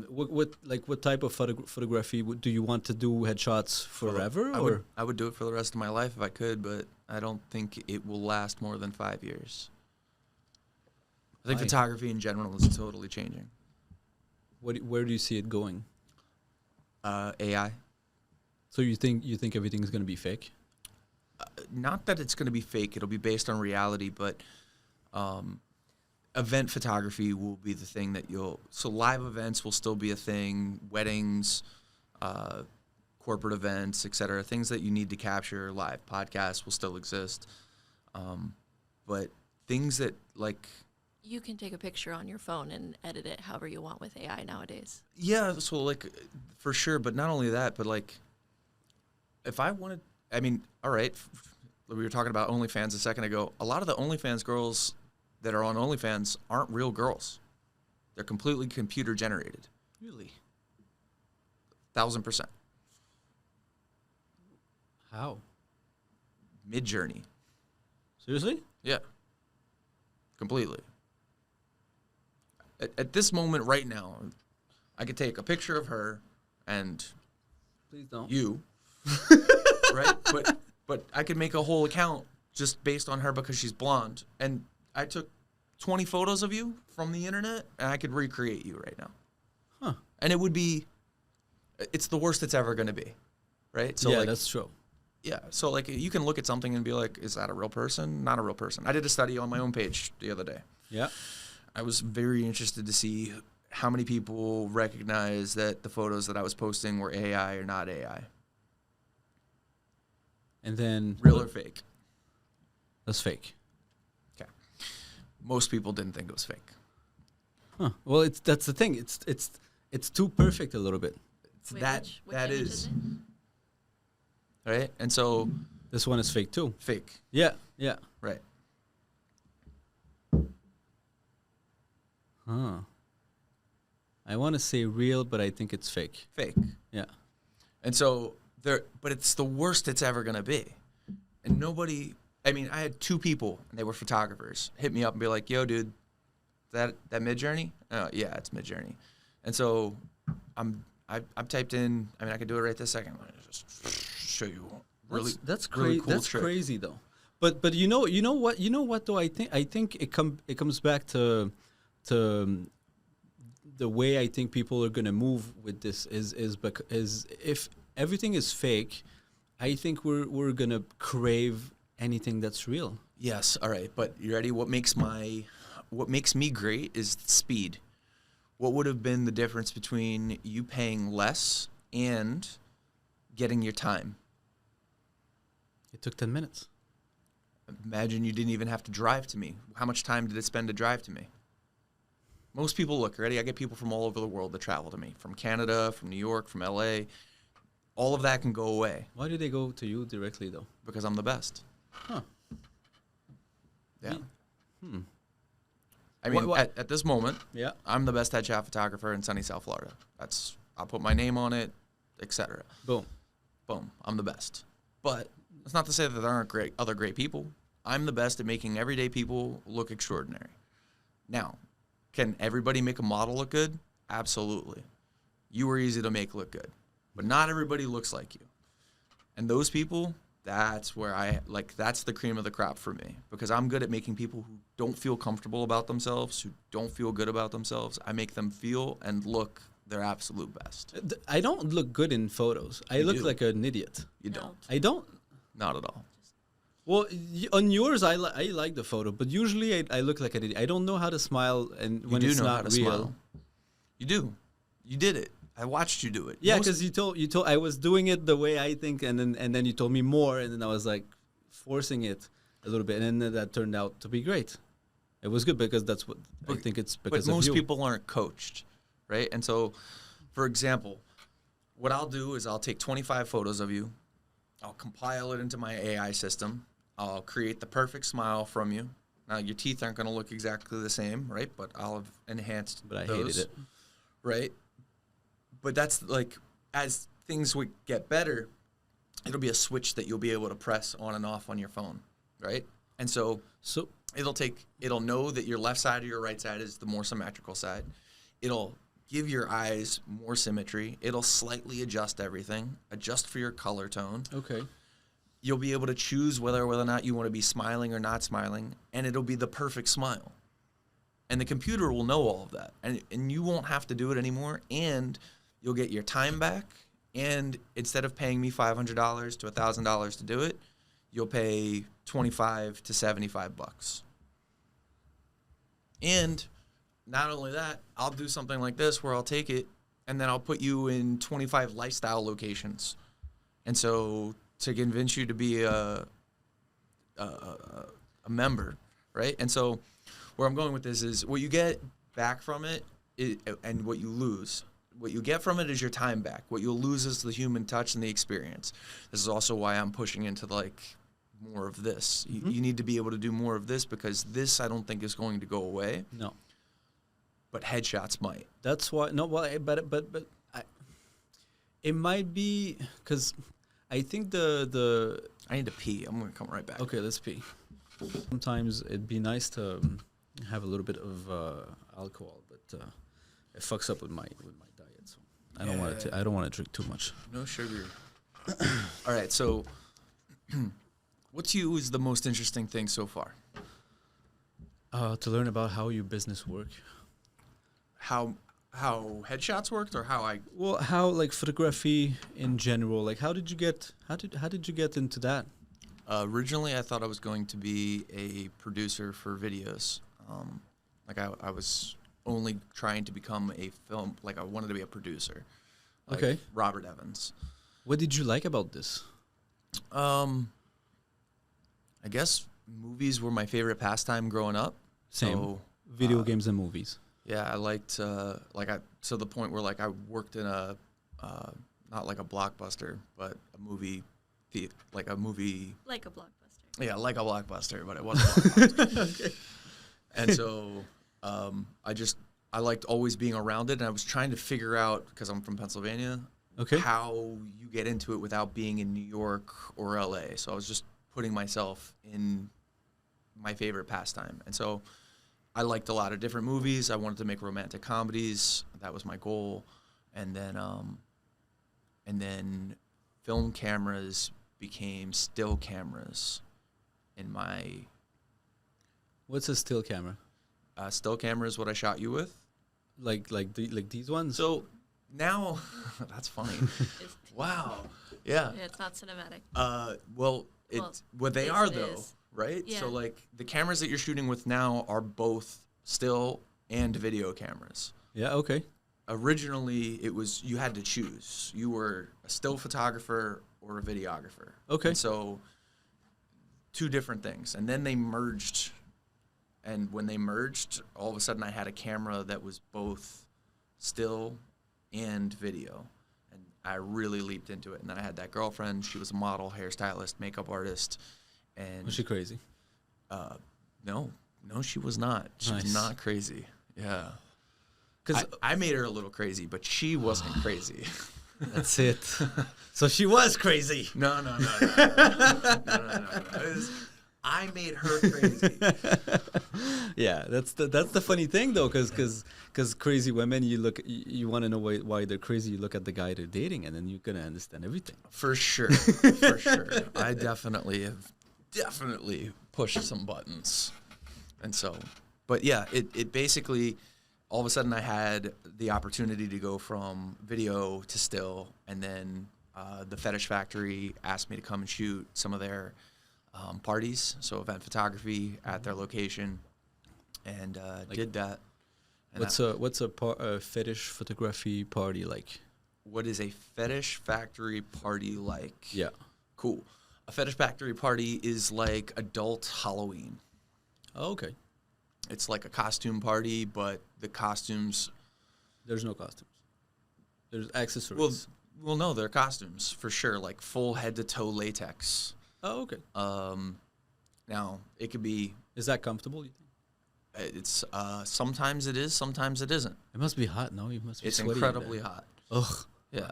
what type of photography do you want to do? Headshots forever, I would do it for the rest of my life if I could, but I don't think it will last more than 5 years. I think photography in general is totally changing. Where do you see it going? AI. So you think everything's going to be fake? Not that it's going to be fake. It'll be based on reality, but event photography will be the thing that so live events will still be a thing, weddings, corporate events, etc. Things that you need to capture live. Podcasts will still exist. But things that like... You can take a picture on your phone and edit it however you want with AI nowadays. Yeah, so like for sure, but not only that, but like if I wanted, I mean, all right, we were talking about OnlyFans a second ago. A lot of the OnlyFans girls that are on OnlyFans aren't real girls. They're completely computer generated. Really? 1,000%. How? Mid-Journey. Seriously? Yeah. Completely. At this moment right now, I could take a picture of her and Please don't. you, right? But I could make a whole account just based on her because she's blonde. And I took 20 photos of you from the internet, and I could recreate you right now. Huh. And it's the worst it's ever going to be, right? So yeah, that's true. Yeah, so like you can look at something and be like, is that a real person? Not a real person. I did a study on my own page the other day. Yeah. I was very interested to see how many people recognize that the photos that I was posting were AI or not AI. And then Real or fake? That's fake. Okay. Most people didn't think it was fake. Huh. Well, that's the thing. It's too perfect a little bit. Wait, that which that image is it? right. And so This one is fake too. fake, Yeah. Yeah. right? Huh. I want to say real, but I think it's fake. Fake. Yeah. And so but it's the worst it's ever gonna be. And nobody. I mean, I had 2 people, and they were photographers, hit me up and be like, "Yo, dude, that Mid-Journey? Oh, yeah, it's Mid-Journey." And so I've typed in. I mean, I could do it right this second. Let me just show you. Really, That's really crazy. cool That's trick. crazy though. But you know what though, I think it comes back to the way I think people are gonna move with this is if everything is fake, I think we're gonna crave anything that's real. Yes. All right. But you ready? What makes me great is speed. What would have been the difference between you paying less and getting your time? It took 10 minutes. Imagine you didn't even have to drive to me. How much time did it spend to drive to me? Most people, look, ready? I get people from all over the world that travel to me, from Canada, from New York, from LA. All of that can go away Why do they go to you directly though? because I'm the best. Huh. Yeah. Hmm. I mean, What- at this moment, Yeah. I'm the best headshot photographer in sunny South Florida. I'll put my name on it, etc. Boom. Boom, I'm the best. But that's not to say that there aren't other great people. I'm the best at making everyday people look extraordinary. Now, can everybody make a model look good? Absolutely. You are easy to make look good. But not everybody looks like you. And those people, that's where that's the cream of the crop for me. Because I'm good at making people who don't feel comfortable about themselves, who don't feel good about themselves, I make them feel and look their absolute best. I don't look good in photos. I You look do. like an idiot. You No. don't. I don't. Not at all. Well, on yours, I like the photo, but usually I look like an idiot. I don't know how to smile, and You when do it's know not how to real. smile. You do. You did it. I watched you do it. Yeah, Most- because you told I was doing it the way I think, and then you told me more, and then I was like forcing it a little bit, and then that turned out to be great. It was good because that's what I But- think it's but because of most you. people aren't coached, right? And so, for example, what I'll do is I'll take 25 photos of you, I'll compile it into my AI system, I'll create the perfect smile from you. Now your teeth aren't going to look exactly the same, right? But I'll have enhanced But I those, hated it. right? But that's like as things would get better, it'll be a switch that you'll be able to press on and off on your phone, right? And so So it'll know that your left side or your right side is the more symmetrical side. It'll give your eyes more symmetry. It'll slightly adjust everything, adjust for your color tone. okay, You'll be able to choose whether or not you want to be smiling or not smiling, and it'll be the perfect smile. And the computer will know all of that, and you won't have to do it anymore, and you'll get your time back, and instead of paying me $500 to $1,000 to do it, you'll pay $25 to $75. And not only that, I'll do something like this where I'll take it and then I'll put you in 25 lifestyle locations. And so to convince you to be a member, right? And so where I'm going with this is what you get back from it and what you lose. What you get from it is your time back. What you'll lose is the human touch and the experience. This is also why I'm pushing into like more of this. You need to be able to do more of this because this I don't think is going to go away, no, but headshots might. that's why. No, well, but it might be because I think the I need to pee. I'm going to come right back. okay, let's pee. Sometimes it'd be nice to have a little bit of alcohol, but it fucks up with my diet. So I don't want to. I don't want to drink too much. No sugar. All right, so what to you is the most interesting thing so far? To learn about how your business work. How headshots worked or how I Well, how like photography in general. Like, how did you get into that? originally I thought I was going to be a producer for videos. Like I was only trying to become a film, like I wanted to be a producer. Like Okay. Robert Evans. What did you like about this? I guess movies were my favorite pastime growing up. Same. So, Video games and movies. yeah, I liked to the point where like I worked in a not like a Blockbuster, but a movie like a movie. Like a blockbuster. Yeah, like a Blockbuster, but it wasn't. Okay. And so I liked always being around it, and I was trying to figure out, because I'm from Pennsylvania, Okay. how you get into it without being in New York or LA. So I was just putting myself in my favorite pastime. And so I liked a lot of different movies. I wanted to make romantic comedies. That was my goal. And then film cameras became still cameras in my What's a still camera? still camera is what I shot you with. Like these ones? So now that's funny. It's, Wow. Yeah. yeah, it's not cinematic. Well, it's what they it are is. though, right? Yeah. So like the cameras that you're shooting with now are both still and video cameras. Yeah. Okay. Originally, it was you had to choose. You were a still photographer or a videographer. Okay. And so two different things, and then they merged. And when they merged, all of a sudden I had a camera that was both still and video. And I really leaped into it. And then I had that girlfriend. She was a model, hairstylist, makeup artist. And Was she crazy? no, she was not. She Nice. was not crazy. Yeah. Because I made her a little crazy, but she wasn't crazy. that's it. So she was crazy. No. No. It was, I made her crazy. Yeah, that's the funny thing though, because crazy women, you want to know why they're crazy. You look at the guy they're dating, and then you're gonna understand everything. For sure. For sure. I definitely have pushed some buttons. And so, but yeah, it basically, all of a sudden I had the opportunity to go from video to still, and then the Fetish Factory asked me to come and shoot some of their parties, so event photography at their location, and did that. And What's a fetish photography party like? what is a fetish factory party like? Yeah. Cool. A fetish factory party is like adult Halloween. Oh, okay. It's like a costume party, but the costumes. There's no costumes. There's accessories. Well, no, they're costumes for sure, like full head to toe latex. Oh, okay. Now it could be. Is that comfortable, you think? It's sometimes it is, sometimes it isn't. It must be hot, no? You must be It's sweaty in incredibly there. hot. Ugh. Yeah.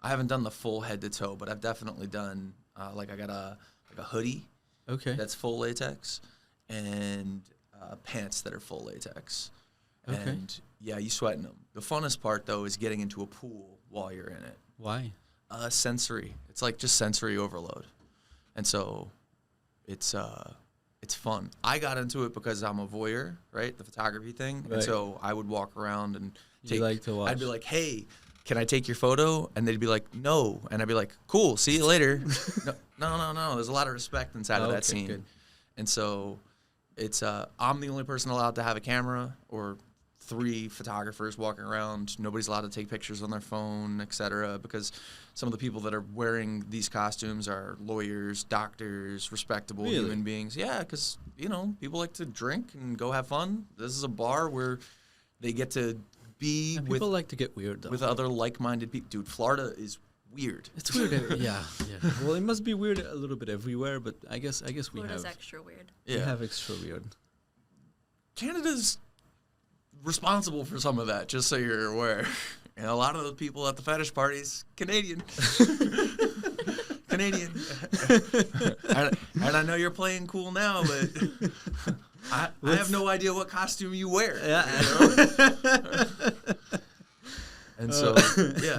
I haven't done the full head to toe, but I've definitely done like I got a hoodie Okay. that's full latex and pants that are full latex. Okay. And yeah, you sweat in them. The funnest part though is getting into a pool while you're in it. Why? Sensory. It's like just sensory overload, and so it's fun. I got into it because I'm a voyeur, right? The photography thing, Right. and so I would walk around and You take. like to watch. I'd be like, "Hey, can I take your photo?" And they'd be like, "No," and I'd be like, "Cool, see you later." No. There's a lot of respect inside of Oh, that okay, scene, good. and so it's I'm the only person allowed to have a camera or 3 photographers walking around. Nobody's allowed to take pictures on their phone, etc. Because some of the people that are wearing these costumes are lawyers, doctors, respectable Really? human beings. Yeah, because people like to drink and go have fun. This is a bar where they get to be And with people like to get weird, though. with other like-minded people. Dude, Florida is weird. It's weird. Yeah. Well, it must be weird a little bit everywhere, but I guess we Florida's have extra weird. we have extra weird. Canada's responsible for some of that, just so you're aware. And a lot of the people at the fetish parties, Canadian. Canadian. and I know you're playing cool now, but I have no idea what costume you wear. Yeah. And so,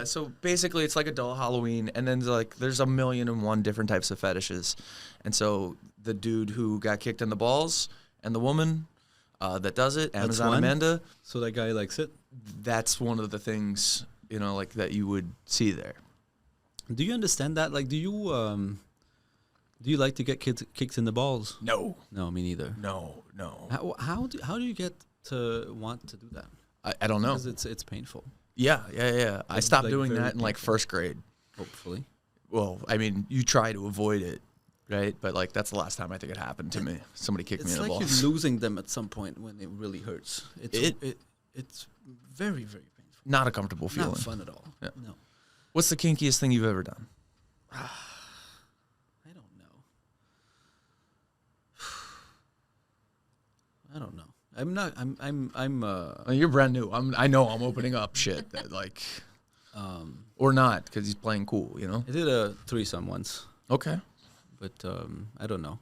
so basically it's like adult Halloween, and then there's 1,000,001 different types of fetishes. And so the dude who got kicked in the balls and the woman that does it, Amazon one? Amanda, So that guy likes it. that's one of the things, that you would see there. Do you understand that? Like, do you like to get kids kicked in the balls? No. No, me neither. No. How do you get to want to do that? I don't know. Because it's painful. Yeah. I It's, stopped like, doing very that in painful. first grade. Hopefully. Well, I mean, you try to avoid it, right? But that's the last time I think it happened to me. Somebody kicked me It's in the like balls. you're losing them at some point when it really hurts. It's very, very painful. Not a comfortable feeling. Not fun at all. Yeah. No. What's the kinkiest thing you've ever done? I don't know. I don't know. I'm not. You're brand new. I know I'm opening up shit that or not because he's playing cool. I did a threesome once, Okay. but I don't know,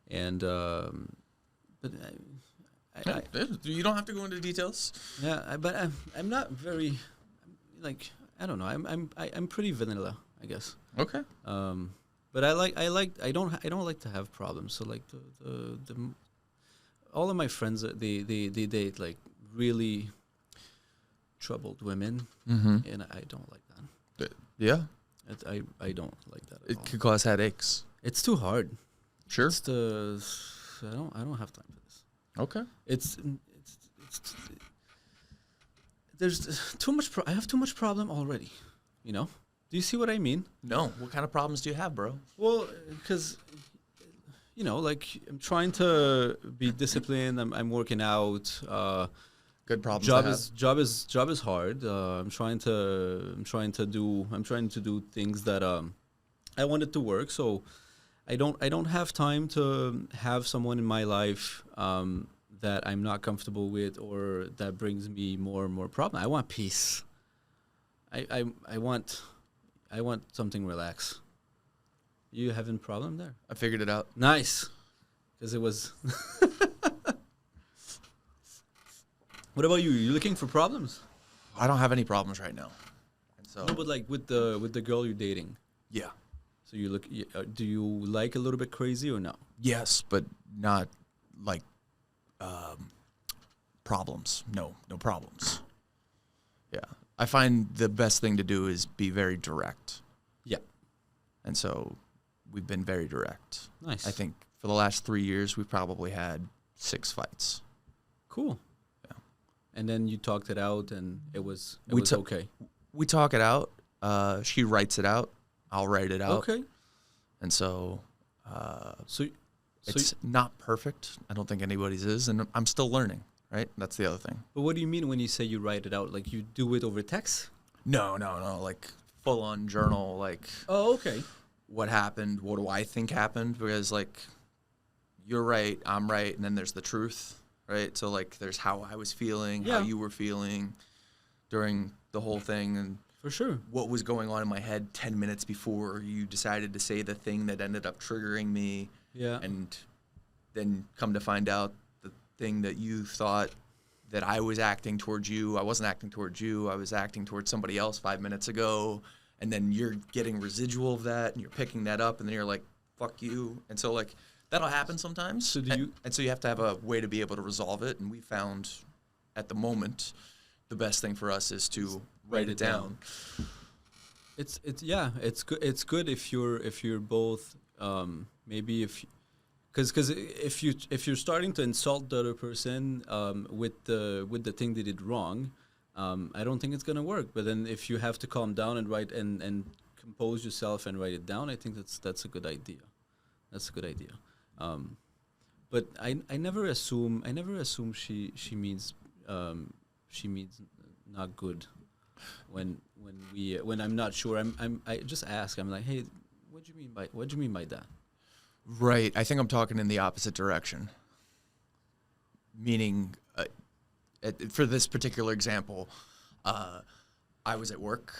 and but You don't have to go into details. but I'm not very I don't know. I'm pretty vanilla, I guess. Okay. But I don't like to have problems. So the all of my friends they date really troubled women, and I don't like that. Yeah. I don't like that at It all. could cause headaches. It's too hard. Sure. I don't have time for this. Okay. It's there's too much. I have too much problem already. Do you see what I mean? No. What kind of problems do you have, bro? Well, because I'm trying to be disciplined. I'm working out. Good problems. Job is hard. I'm trying to do things that I want it to work. So I don't have time to have someone in my life that I'm not comfortable with or that brings me more and more problem. I want peace. I want something relaxed. You having problem there? I figured it out. Nice, because it was. What about you? You looking for problems? I don't have any problems right now. And so No, but with the girl you're dating. yeah. So do you like a little bit crazy or no? Yes, but not problems. No problems. Yeah. I find the best thing to do is be very direct. Yeah. And so we've been very direct. Nice. I think for the last 3 years, we've probably had 6 fights. Cool. Yeah. And then you talked it out, and it was We okay. We talk it out. She writes it out. I'll write it out. Okay. And so So it's not perfect. I don't think anybody's is, and I'm still learning, right? That's the other thing. but what do you mean when you say you write it out? Like you do it over text? No, like full-on journal, like Oh, okay. what happened, what do I think happened, because like you're right, I'm right, and then there's the truth, right? So like there's how I was feeling, how Yeah. you were feeling during the whole thing, and For sure. what was going on in my head 10 minutes before you decided to say the thing that ended up triggering me, Yeah. and then come to find out the thing that you thought that I was acting towards you, I wasn't acting towards you, I was acting towards somebody else 5 minutes ago, and then you're getting residual of that, and you're picking that up, and then you're like, fuck you. And so like that'll happen sometimes. So do you- and so you have to have a way to be able to resolve it, and we found at the moment the best thing for us is to write it down. It's it's good if you're both maybe because if you're starting to insult the other person with the thing they did wrong, I don't think it's gonna work. But then if you have to calm down and write and compose yourself and write it down, I think that's a good idea. That's a good idea. But I never assume she means not good when I'm not sure. I just ask. I'm like, hey, what do you mean by that? Right. I think I'm talking in the opposite direction. Meaning, for this particular example, I was at work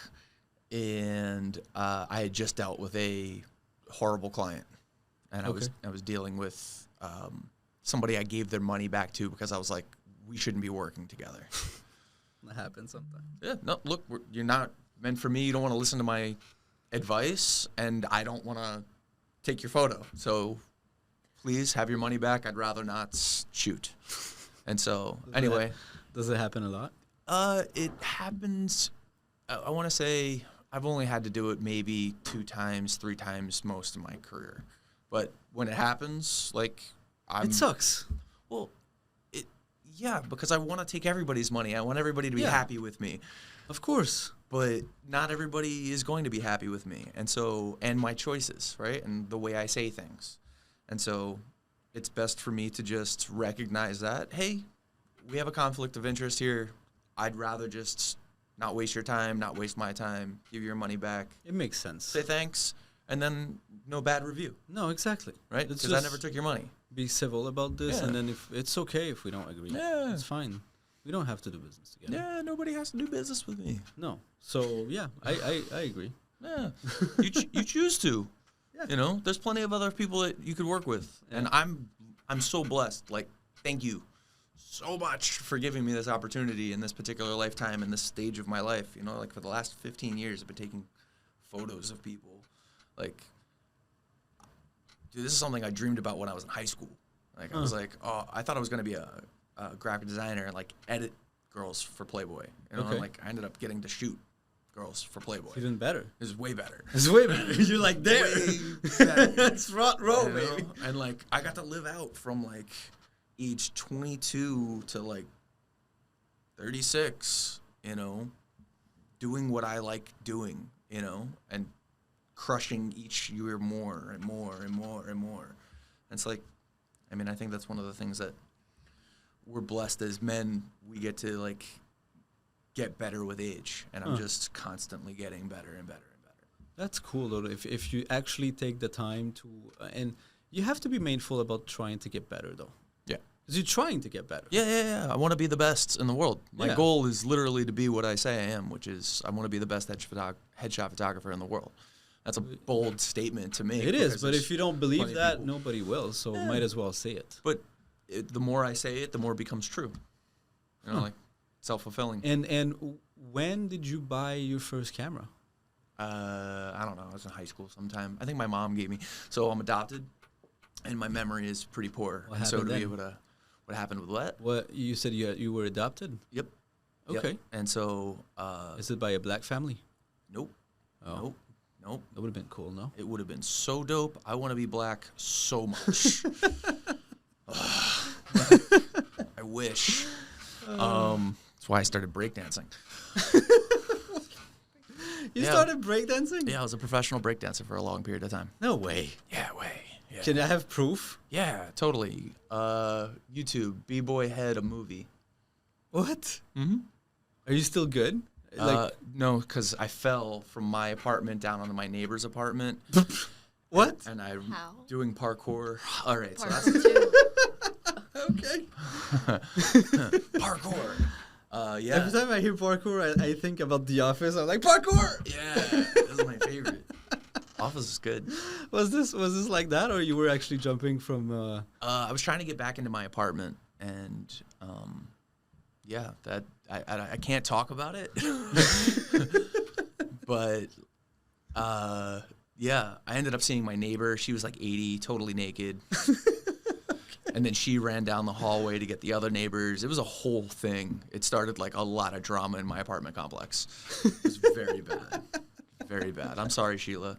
and I had just dealt with a horrible client, and Okay. I was dealing with somebody I gave their money back to because I was like, we shouldn't be working together. That happens sometimes. Yeah. No. Look, you're not meant for me. You don't want to listen to my advice, and I don't want to take your photo. So please have your money back. I'd rather not shoot. And so anyway, Does it happen a lot? it happens. I want to say I've only had to do it maybe 2 times, 3 times most of my career. But when it happens, like It sucks. well, yeah, because I want to take everybody's money. I want everybody to be Yeah. happy with me. Of course. But not everybody is going to be happy with me, and my choices, right, and the way I say things. And so it's best for me to just recognize that, hey, we have a conflict of interest here. I'd rather just not waste your time, not waste my time, give you your money back, It makes sense. say thanks, and then no bad review, No, exactly. right? Let's Because I just never took your money. be civil about this, Yeah. and then if it's okay if we don't agree. Yeah. It's fine. We don't have to do business together. Yeah, nobody has to do business with me. No. So yeah, I agree. Yeah, you choose to. Yeah. You know, there's plenty of other people that you could work with, and I'm so blessed. Like, thank you so much for giving me this opportunity in this particular lifetime, in this stage of my life. You know, like for the last 15 years, I've been taking photos of people. Like, dude, this is something I dreamed about when I was in high school. Like, I was like, oh, I thought I was gonna be a graphic designer and like edit girls for Playboy. You know, Okay. and like I ended up getting to shoot girls for Playboy. Even better. It was way better. It's way better. You're like there. Way better. That's front row, You know? baby. And like I got to live out from like age 22 to like 36, you know, doing what I like doing, you know, and crushing each year more and more and more and more. And it's like, I mean, I think that's one of the things that we're blessed as men. We get to like get better with age, and I'm just constantly getting better and better and better. That's cool though. If you actually take the time to, and you have to be mindful about trying to get better though. Yeah. Because you're trying to get better. Yeah. I want to be the best in the world. My Yeah. goal is literally to be what I say I am, which is I want to be the best headshot photographer in the world. That's a bold statement to make. It is, because but there's if you don't believe plenty of that, people- nobody will. So Yeah. might as well say it. But the more I say it, the more it becomes true. You know, like self-fulfilling. And when did you buy your first camera? I don't know. I was in high school sometime. I think my mom gave me. So I'm adopted, and my memory is pretty poor. What And so to happened be then? able to, what happened with what? What you said you were adopted? Yep. Yep. Okay. And so, Is it by a black family? nope. Oh. Nope. That would have been cool, no? It would have been so dope. I want to be black so much. I wish. That's why I started breakdancing. You Yeah. started breakdancing? Yeah, I was a professional breakdancer for a long period of time. No way. Yeah, way. Yeah. Can I have proof? Yeah, totally. YouTube, B-Boy Head, a movie. What? Mm-hmm. Are you still good? No, because I fell from my apartment down onto my neighbor's apartment. What? And I'm How? doing parkour. All right, so Part that's two. Okay. parkour. Every Yeah. time I hear parkour, I think about The Office. I'm like, parkour! Yeah, this is my favorite. Office is good. Was this like that, or you were actually jumping from? I was trying to get back into my apartment, and yeah, that I can't talk about it. But yeah, I ended up seeing my neighbor. She was like 80, totally naked. And then she ran down the hallway to get the other neighbors. It was a whole thing. It started like a lot of drama in my apartment complex. It was very bad. Very bad. I'm sorry, Sheila.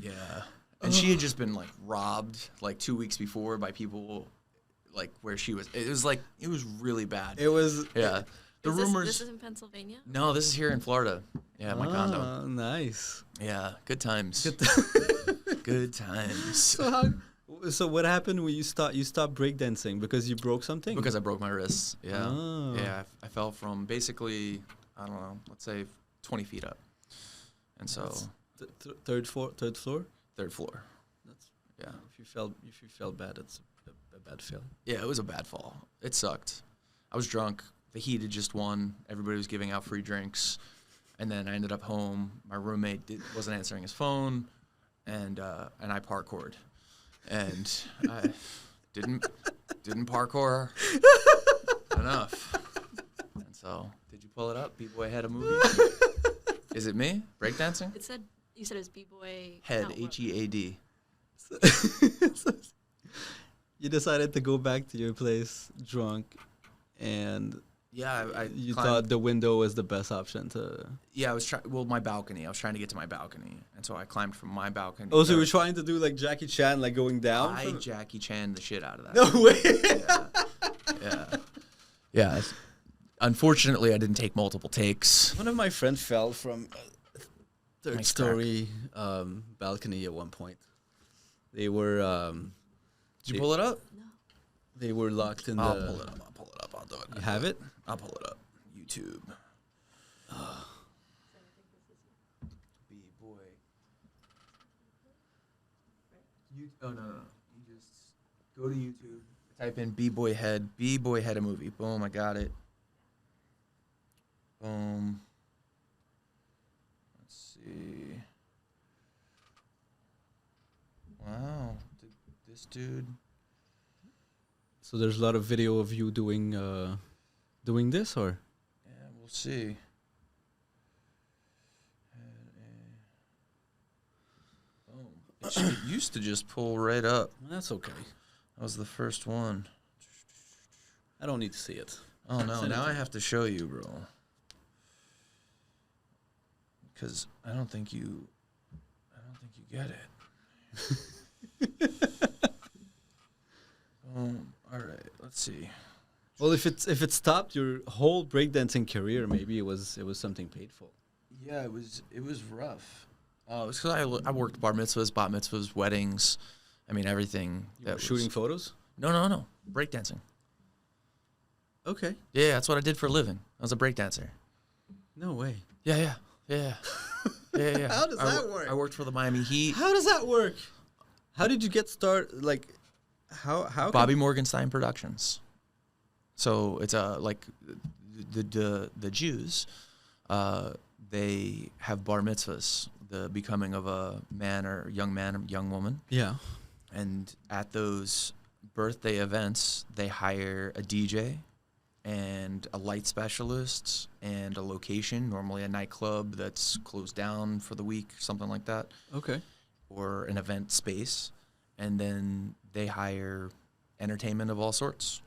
Yeah. And she had just been like robbed like 2 weeks before by people like where she was. It was really bad. It was. Yeah. The rumors. This is in Pennsylvania? No, this is here in Florida. Yeah, my condo. Oh, nice. Yeah, good times. Good times. So what happened when you stopped breakdancing because you broke something? Because I broke my wrists. Yeah. Oh. Yeah, I fell from basically, I don't know, let's say 20 feet up. And so Third floor. third floor. That's Yeah. If you felt bad, it's a bad feeling. Yeah, it was a bad fall. It sucked. I was drunk. The Heat had just won. Everybody was giving out free drinks. And then I ended up home. My roommate wasn't answering his phone, and I parkoured. And I didn't parkour enough. And so, did you pull it up? B-Boy Head, a movie? Is it me? Breakdancing? You said it's B-Boy. Head, not what- Head. You decided to go back to your place drunk, and Yeah, I you climbed- thought the window was the best option to. Yeah, I was trying. Well, my balcony. I was trying to get to my balcony, and so I climbed from my balcony. Oh, so you were trying to do like Jackie Chan, like going down? I from- Jackie Chan the shit out of that. No way. Yeah. Unfortunately, I didn't take multiple takes. One of my friends fell from a third Nice story balcony at one point. They were Did you pull it up? No. they were locked in I'll the. pull it up. I'll do it. You have it? I'll pull it up. YouTube. B-Boy. Oh, no. You just go to YouTube. Type in B-Boy Head. B-Boy Head, a movie. Boom, I got it. Boom. Let's see. Wow. This dude. So there's a lot of video of you doing this, or Yeah, we'll see. Boom. It used to just pull right up. that's okay. That was the first one. I don't need to see it. Oh no, Send it now to I me. have to show you, bro. Because I don't think you get it. All right, let's see. Well, if it stopped your whole breakdancing career, maybe it was something painful. Yeah, it was rough. Oh, it's because I worked bar mitzvahs, bat mitzvahs, weddings. I mean everything. You were shooting photos. No, breakdancing. Okay. Yeah, that's what I did for a living. I was a breakdancer. No way. Yeah. How does that work? I worked for the Miami Heat. How does that work? How did you get started? Like, how? Bobby Morgenstein Productions. So it's like the Jews, they have bar mitzvahs, the becoming of a man or young woman, Yeah. and at those birthday events they hire a DJ and a light specialist and a location, normally a nightclub that's closed down for the week, something like that, Okay. or an event space, and then they hire entertainment of all sorts.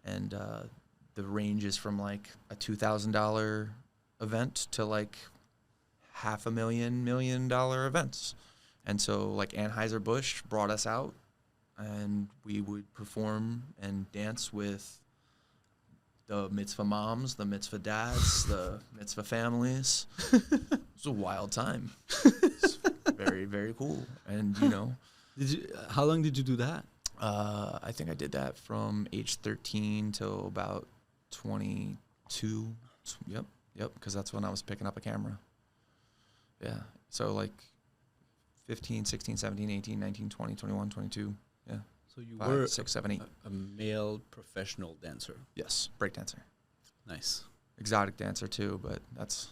And the range is from like a $2,000 event to like $500,000 events. And so like Anheuser-Busch brought us out, and we would perform and dance with the mitzvah moms, the mitzvah dads, the mitzvah families. It was a wild time. It's very, very cool. And, you know, How long did you do that? I think I did that from age 13 till about 22. Yep, because that's when I was picking up a camera. Yeah, so like 15, 16, 17, 18, 19, 20, 21, 22. Yeah. So you 5, were 6, 7, 8. a male professional dancer. Yes, break dancer. Nice. Exotic dancer too, but that's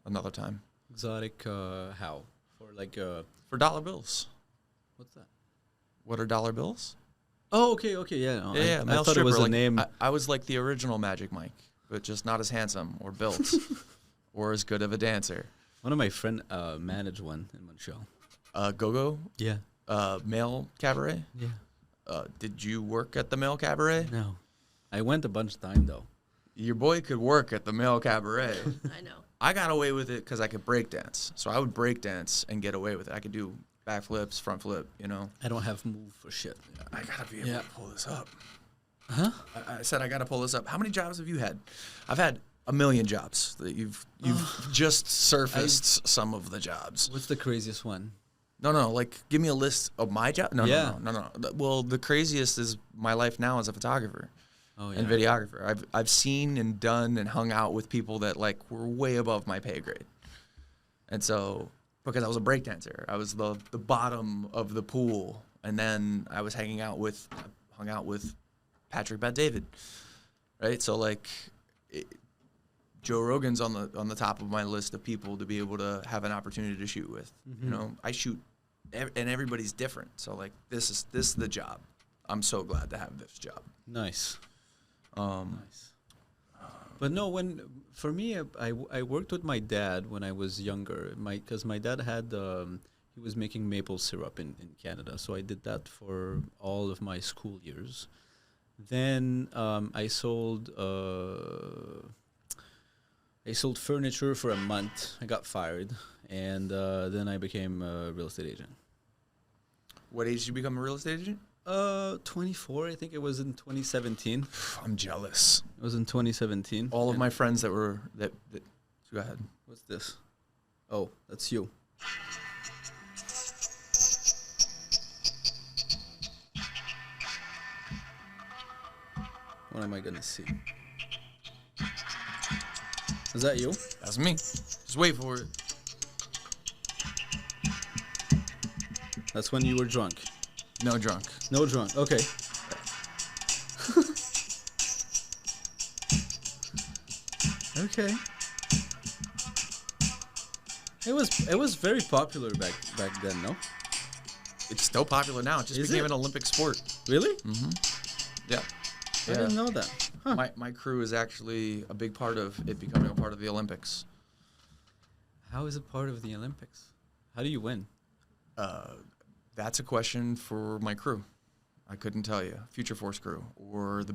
another time. Exotic, how? For like, For dollar bills. what's that? What are dollar bills? Oh, okay, yeah. No, Yeah, I male thought it was stripper, a like, name. I was like the original Magic Mike, but just not as handsome or built or as good of a dancer. One of my friend managed one in Montreal. Go-go, Yeah. male cabaret. Yeah. Did you work at the male cabaret? No. I went a bunch of time though. Your boy could work at the male cabaret. I know. I got away with it because I could break dance. So I would break dance and get away with it. I could do back flips, front flip, you know. I don't have move for shit. I got to be able Yeah. to pull this up. Huh? I said I got to pull this up. How many jobs have you had? I've had a million jobs. That you've just surfaced some of the jobs. What's the craziest one? No, like give me a list of my job. No. Well, the craziest is my life now as a photographer. Oh, yeah. And videographer. I've seen and done and hung out with people that like were way above my pay grade. And so because I was a breakdancer, I was the bottom of the pool, and then I was hung out with Patrick Bet-David, right? So like Joe Rogan's on the top of my list of people to be able to have an opportunity to shoot with. Mm-hmm. You know, I shoot, and everybody's different. So like this is the job. I'm so glad to have this job. Nice. Nice. But no, for me, I worked with my dad when I was younger. Because my dad had he was making maple syrup in Canada, so I did that for all of my school years. Then I sold furniture for a month. I got fired, and then I became a real estate agent. What age did you become a real estate agent? 24. I think it was in 2017. I'm jealous. It was in 2017. All of And- my friends that were that go ahead. What's this? Oh, that's you. What am I gonna see? Is that you? That's me. Just wait for it. That's when you were drunk. No drunk. No drunk. Okay. Okay. It was very popular back then, no? It's still popular now. It just Is became it? an Olympic sport. Really? Yeah. I didn't know that. Huh. My crew is actually a big part of it becoming a part of the Olympics. How is it part of the Olympics? How do you win? That's a question for my crew. I couldn't tell you. Future Force crew or the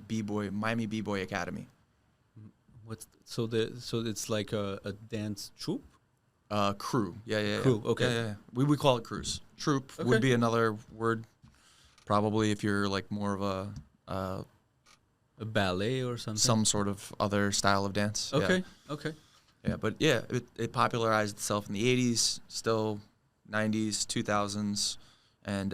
Miami B-Boy Academy. So it's like a dance troupe? Crew. Yeah. Crew, okay. Yeah. We call it crews. Troop Okay. would be another word. Probably if you're like more of a A ballet or something? some sort of other style of dance. Yeah. Okay. Okay. Yeah, but yeah, it popularized itself in the 80s, still 90s, 2000s, and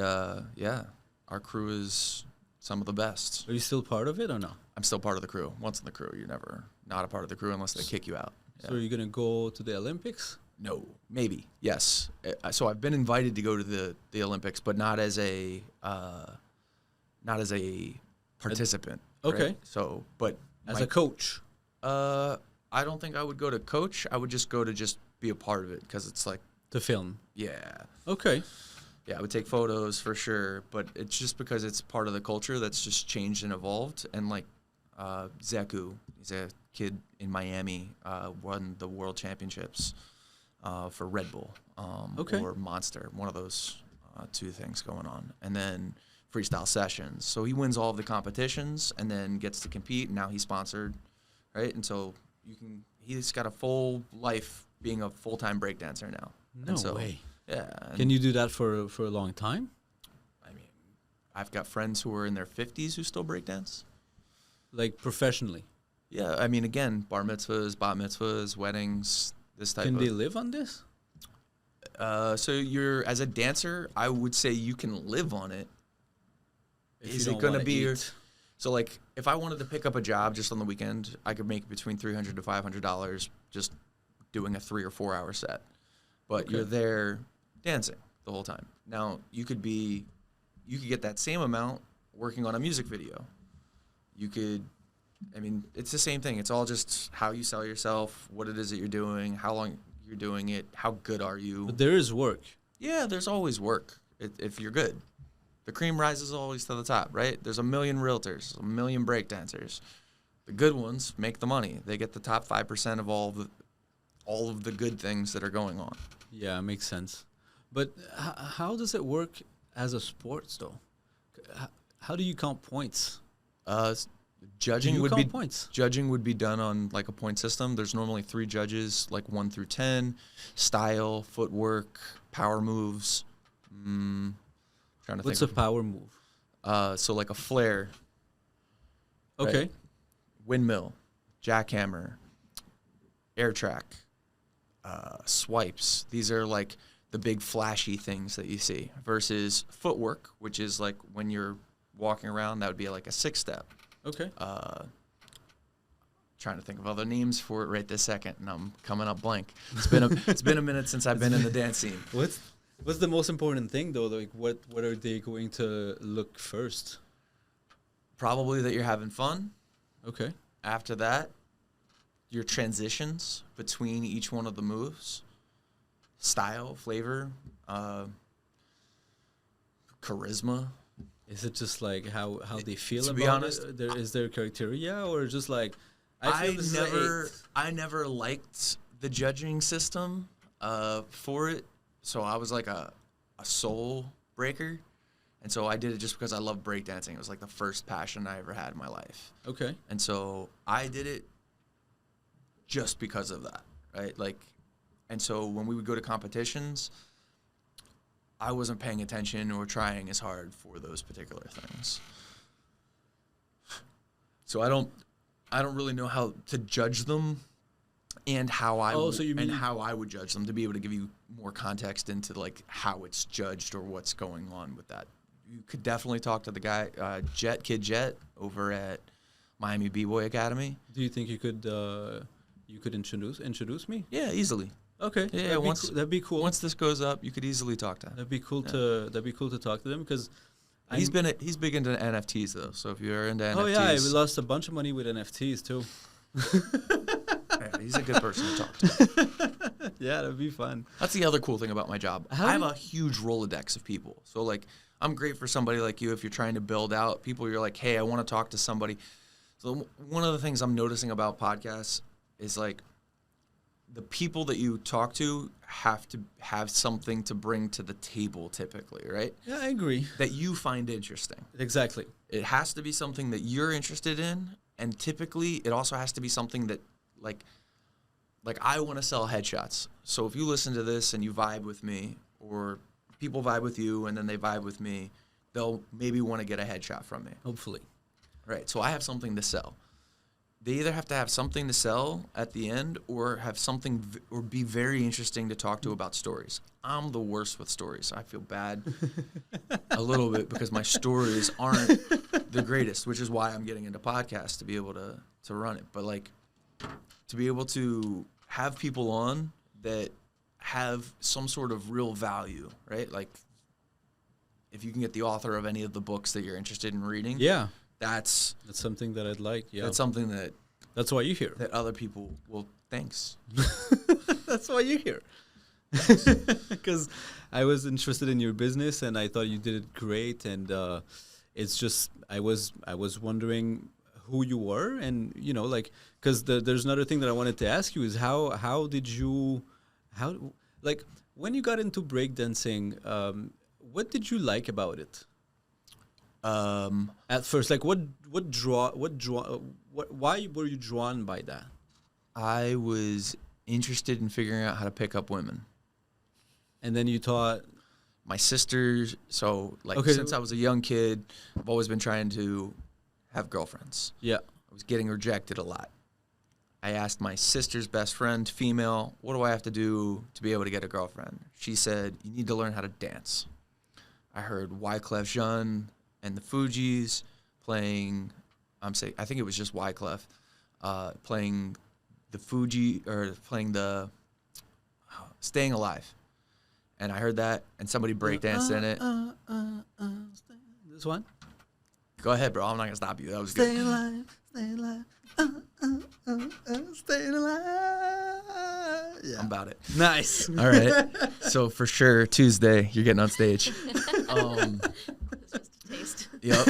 yeah, our crew is some of the best. Are you still part of it or no? I'm still part of the crew. Once in the crew, you're never not a part of the crew unless they kick you out. So are you gonna go to the Olympics? No, maybe, yes. So I've been invited to go to the Olympics, but not as a participant. Okay. Right? So, but As my- a coach? I don't think I would go to coach. I would just go to just be a part of it because it's like, To film? yeah, Okay. yeah, I would take photos for sure. But it's just because it's part of the culture that's just changed and evolved. And like Zeku, he's a kid in Miami, won the world championships for Red Bull Okay. or Monster, one of those two things going on. And then freestyle sessions. So he wins all of the competitions and then gets to compete. And now he's sponsored, right? And so he's got a full life being a full-time breakdancer now. No And so, way. Yeah. Can you do that for a long time? I mean, I've got friends who are in their 50s who still breakdance. Like professionally? Yeah, I mean, again, bar mitzvahs, bat mitzvahs, weddings, this type Can of... they live on this? So you're, as a dancer, I would say you can live on it. If Is you it don't going to wanna be your... eat. So, like, if I wanted to pick up a job just on the weekend, I could make between $300 to $500 just doing a 3 or 4 hour set. But Okay. you're there dancing the whole time. Now, you could get that same amount working on a music video. You could, I mean, it's the same thing. It's all just how you sell yourself, what it is that you're doing, how long you're doing it, how good are you. But there is work. Yeah, there's always work if you're good. The cream rises always to the top, right? There's a million realtors, a million breakdancers. The good ones make the money. They get the top 5% of all of the good things that are going on. Yeah, makes sense. But how does it work as a sports though? How do you count points? Judging Do you would count be points? judging would be done on like a point system. There's normally 3 judges, like 1 through 10, style, footwork, power moves. Trying to What's a think. power move? So like a flare, Okay. Right. Windmill, jackhammer, air track, swipes. These are like the big flashy things that you see versus footwork, which is like when you're walking around, that would be like a 6-step. Okay. Trying to think of other names for it right this second, and I'm coming up blank. It's been a minute since I've been in the dance scene. What's the most important thing though? Like what are they going to look first? Probably that you're having fun. Okay. After that, your transitions between each one of the moves, style, flavor, charisma. Is it just like how they feel To about be honest, it? Is there criteria or just like I feel this is an 8? I never liked the judging system for it. So I was like a soul breaker. And so I did it just because I love breakdancing. It was like the first passion I ever had in my life. Okay. And so I did it just because of that, right? Like, and so when we would go to competitions, I wasn't paying attention or trying as hard for those particular things. So I don't really know how to judge them and how I how I would judge them to be able to give you more context into like how it's judged or what's going on with that. You could definitely talk to the guy Kid Jet over at Miami B-Boy Academy. Do you think you could introduce me? Yeah, easily. Okay. Yeah, that'd be cool. Once this goes up, you could easily talk to him. That'd be cool to talk to them because He's big into NFTs though. So if you're into NFTs, oh yeah, we lost a bunch of money with NFTs too. yeah, he's a good person to talk to. Yeah, that'd be fun. That's the other cool thing about my job. How I have do a huge Rolodex of people. So like, I'm great for somebody like you if you're trying to build out people. You're like, hey, I want to talk to somebody. So one of the things I'm noticing about podcasts is like, the people that you talk to have to have something to bring to the table typically, right? Yeah, I agree. That you find interesting. Exactly. It has to be something that you're interested in, and typically it also has to be something that like I want to sell headshots. So if you listen to this and you vibe with me, or people vibe with you and then they vibe with me, they'll maybe want to get a headshot from me. Hopefully. Right. So I have something to sell. They either have to have something to sell at the end or have something or be very interesting to talk to about stories. I'm the worst with stories. I feel bad a little bit because my stories aren't the greatest, which is why I'm getting into podcasts to be able to run it. But like to be able to have people on that have some sort of real value, right? Like if you can get the author of any of the books that you're interested in reading. Yeah. That's something that I'd like. Yeah. That's something that's why you're here. that other people will. Thanks. That's why you're here. Because I was interested in your business and I thought you did it great. And it's just I was wondering who you were, and like because there's another thing that I wanted to ask you is how did you like when you got into breakdancing, what did you like about it? At first, like why were you drawn by that? I was interested in figuring out how to pick up women. And then you thought, My sisters, so like Okay. since I was a young kid, I've always been trying to have girlfriends. yeah, I was getting rejected a lot. I asked my sister's best friend, female, what do I have to do to be able to get a girlfriend? She said, you need to learn how to dance. I heard Wyclef Jean and the Fugees playing, I think it was just Wyclef, playing the Fuji, or playing the Staying Alive. And I heard that, and somebody breakdanced in it. this one. Go ahead, bro. I'm not going to stop you. That was Stay good. alive, stay alive, staying alive. Yeah. I'm about it. Nice. All right. So for sure, Tuesday, you're getting on stage. It's just a taste. Yep.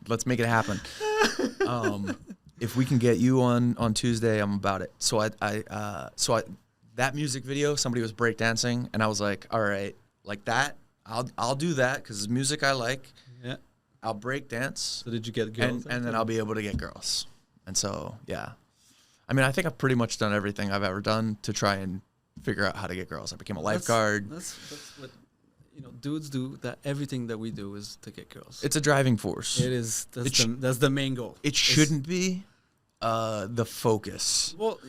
Let's make it happen. If we can get you on Tuesday, I'm about it. So I that music video, somebody was breakdancing, and I was like, all right, like that, I'll do that because it's music I like. Yeah. I'll break dance, So did you get girls? and then I'll be able to get girls. And so, yeah. I mean, I think I've pretty much done everything I've ever done to try and figure out how to get girls. I became a lifeguard. That's what dudes do. That everything that we do is to get girls. It's a driving force. It is. That's the main goal. It shouldn't be the focus. Well,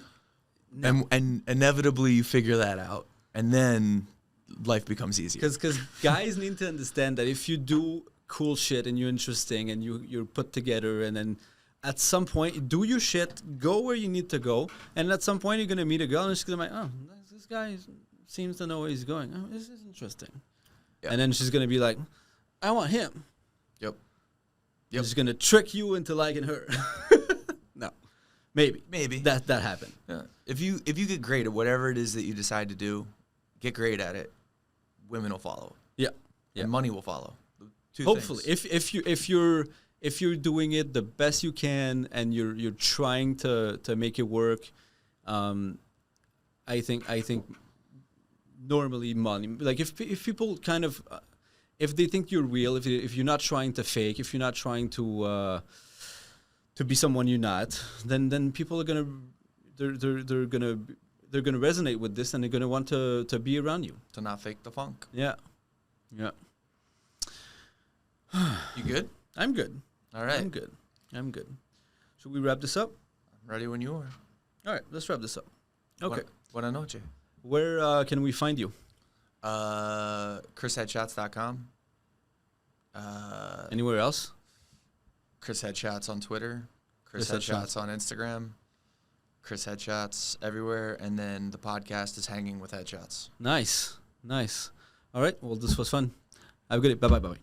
And inevitably you figure that out, and then life becomes easier. because guys need to understand that if you do cool shit and you're interesting and you're put together, and then at some point do your shit, go where you need to go, and at some point you're gonna meet a girl and she's gonna be like, oh, this guy seems to know where he's going. Oh, this is interesting. Yeah. And then she's gonna be like, I want him. Yep. Yep. She's gonna trick you into liking her. No, maybe that happened. Yeah. If you get great at whatever it is that you decide to do, get great at it, women will follow. Yeah, yeah. And money will follow. Two Hopefully, things. if you're doing it the best you can and you're trying to make it work, I think normally money, like if people kind of if they think you're real, if you're not trying to fake, if you're not trying to be someone you're not, then people are gonna they're gonna resonate with this, and they're gonna want to be around you. To not fake the funk. Yeah, yeah. You good? I'm good. All right. I'm good. Should we wrap this up? Ready when you are. All right, let's wrap this up. Okay. Buena noche. Where can we find you? ChrisHeadshots.com. Anywhere else? Chris Headshots on Twitter. Chris Chris Headshots on Instagram. Chris Headshots everywhere. And then the podcast is Hanging with Headshots. Nice. All right. Well, this was fun. Have a good day. Bye.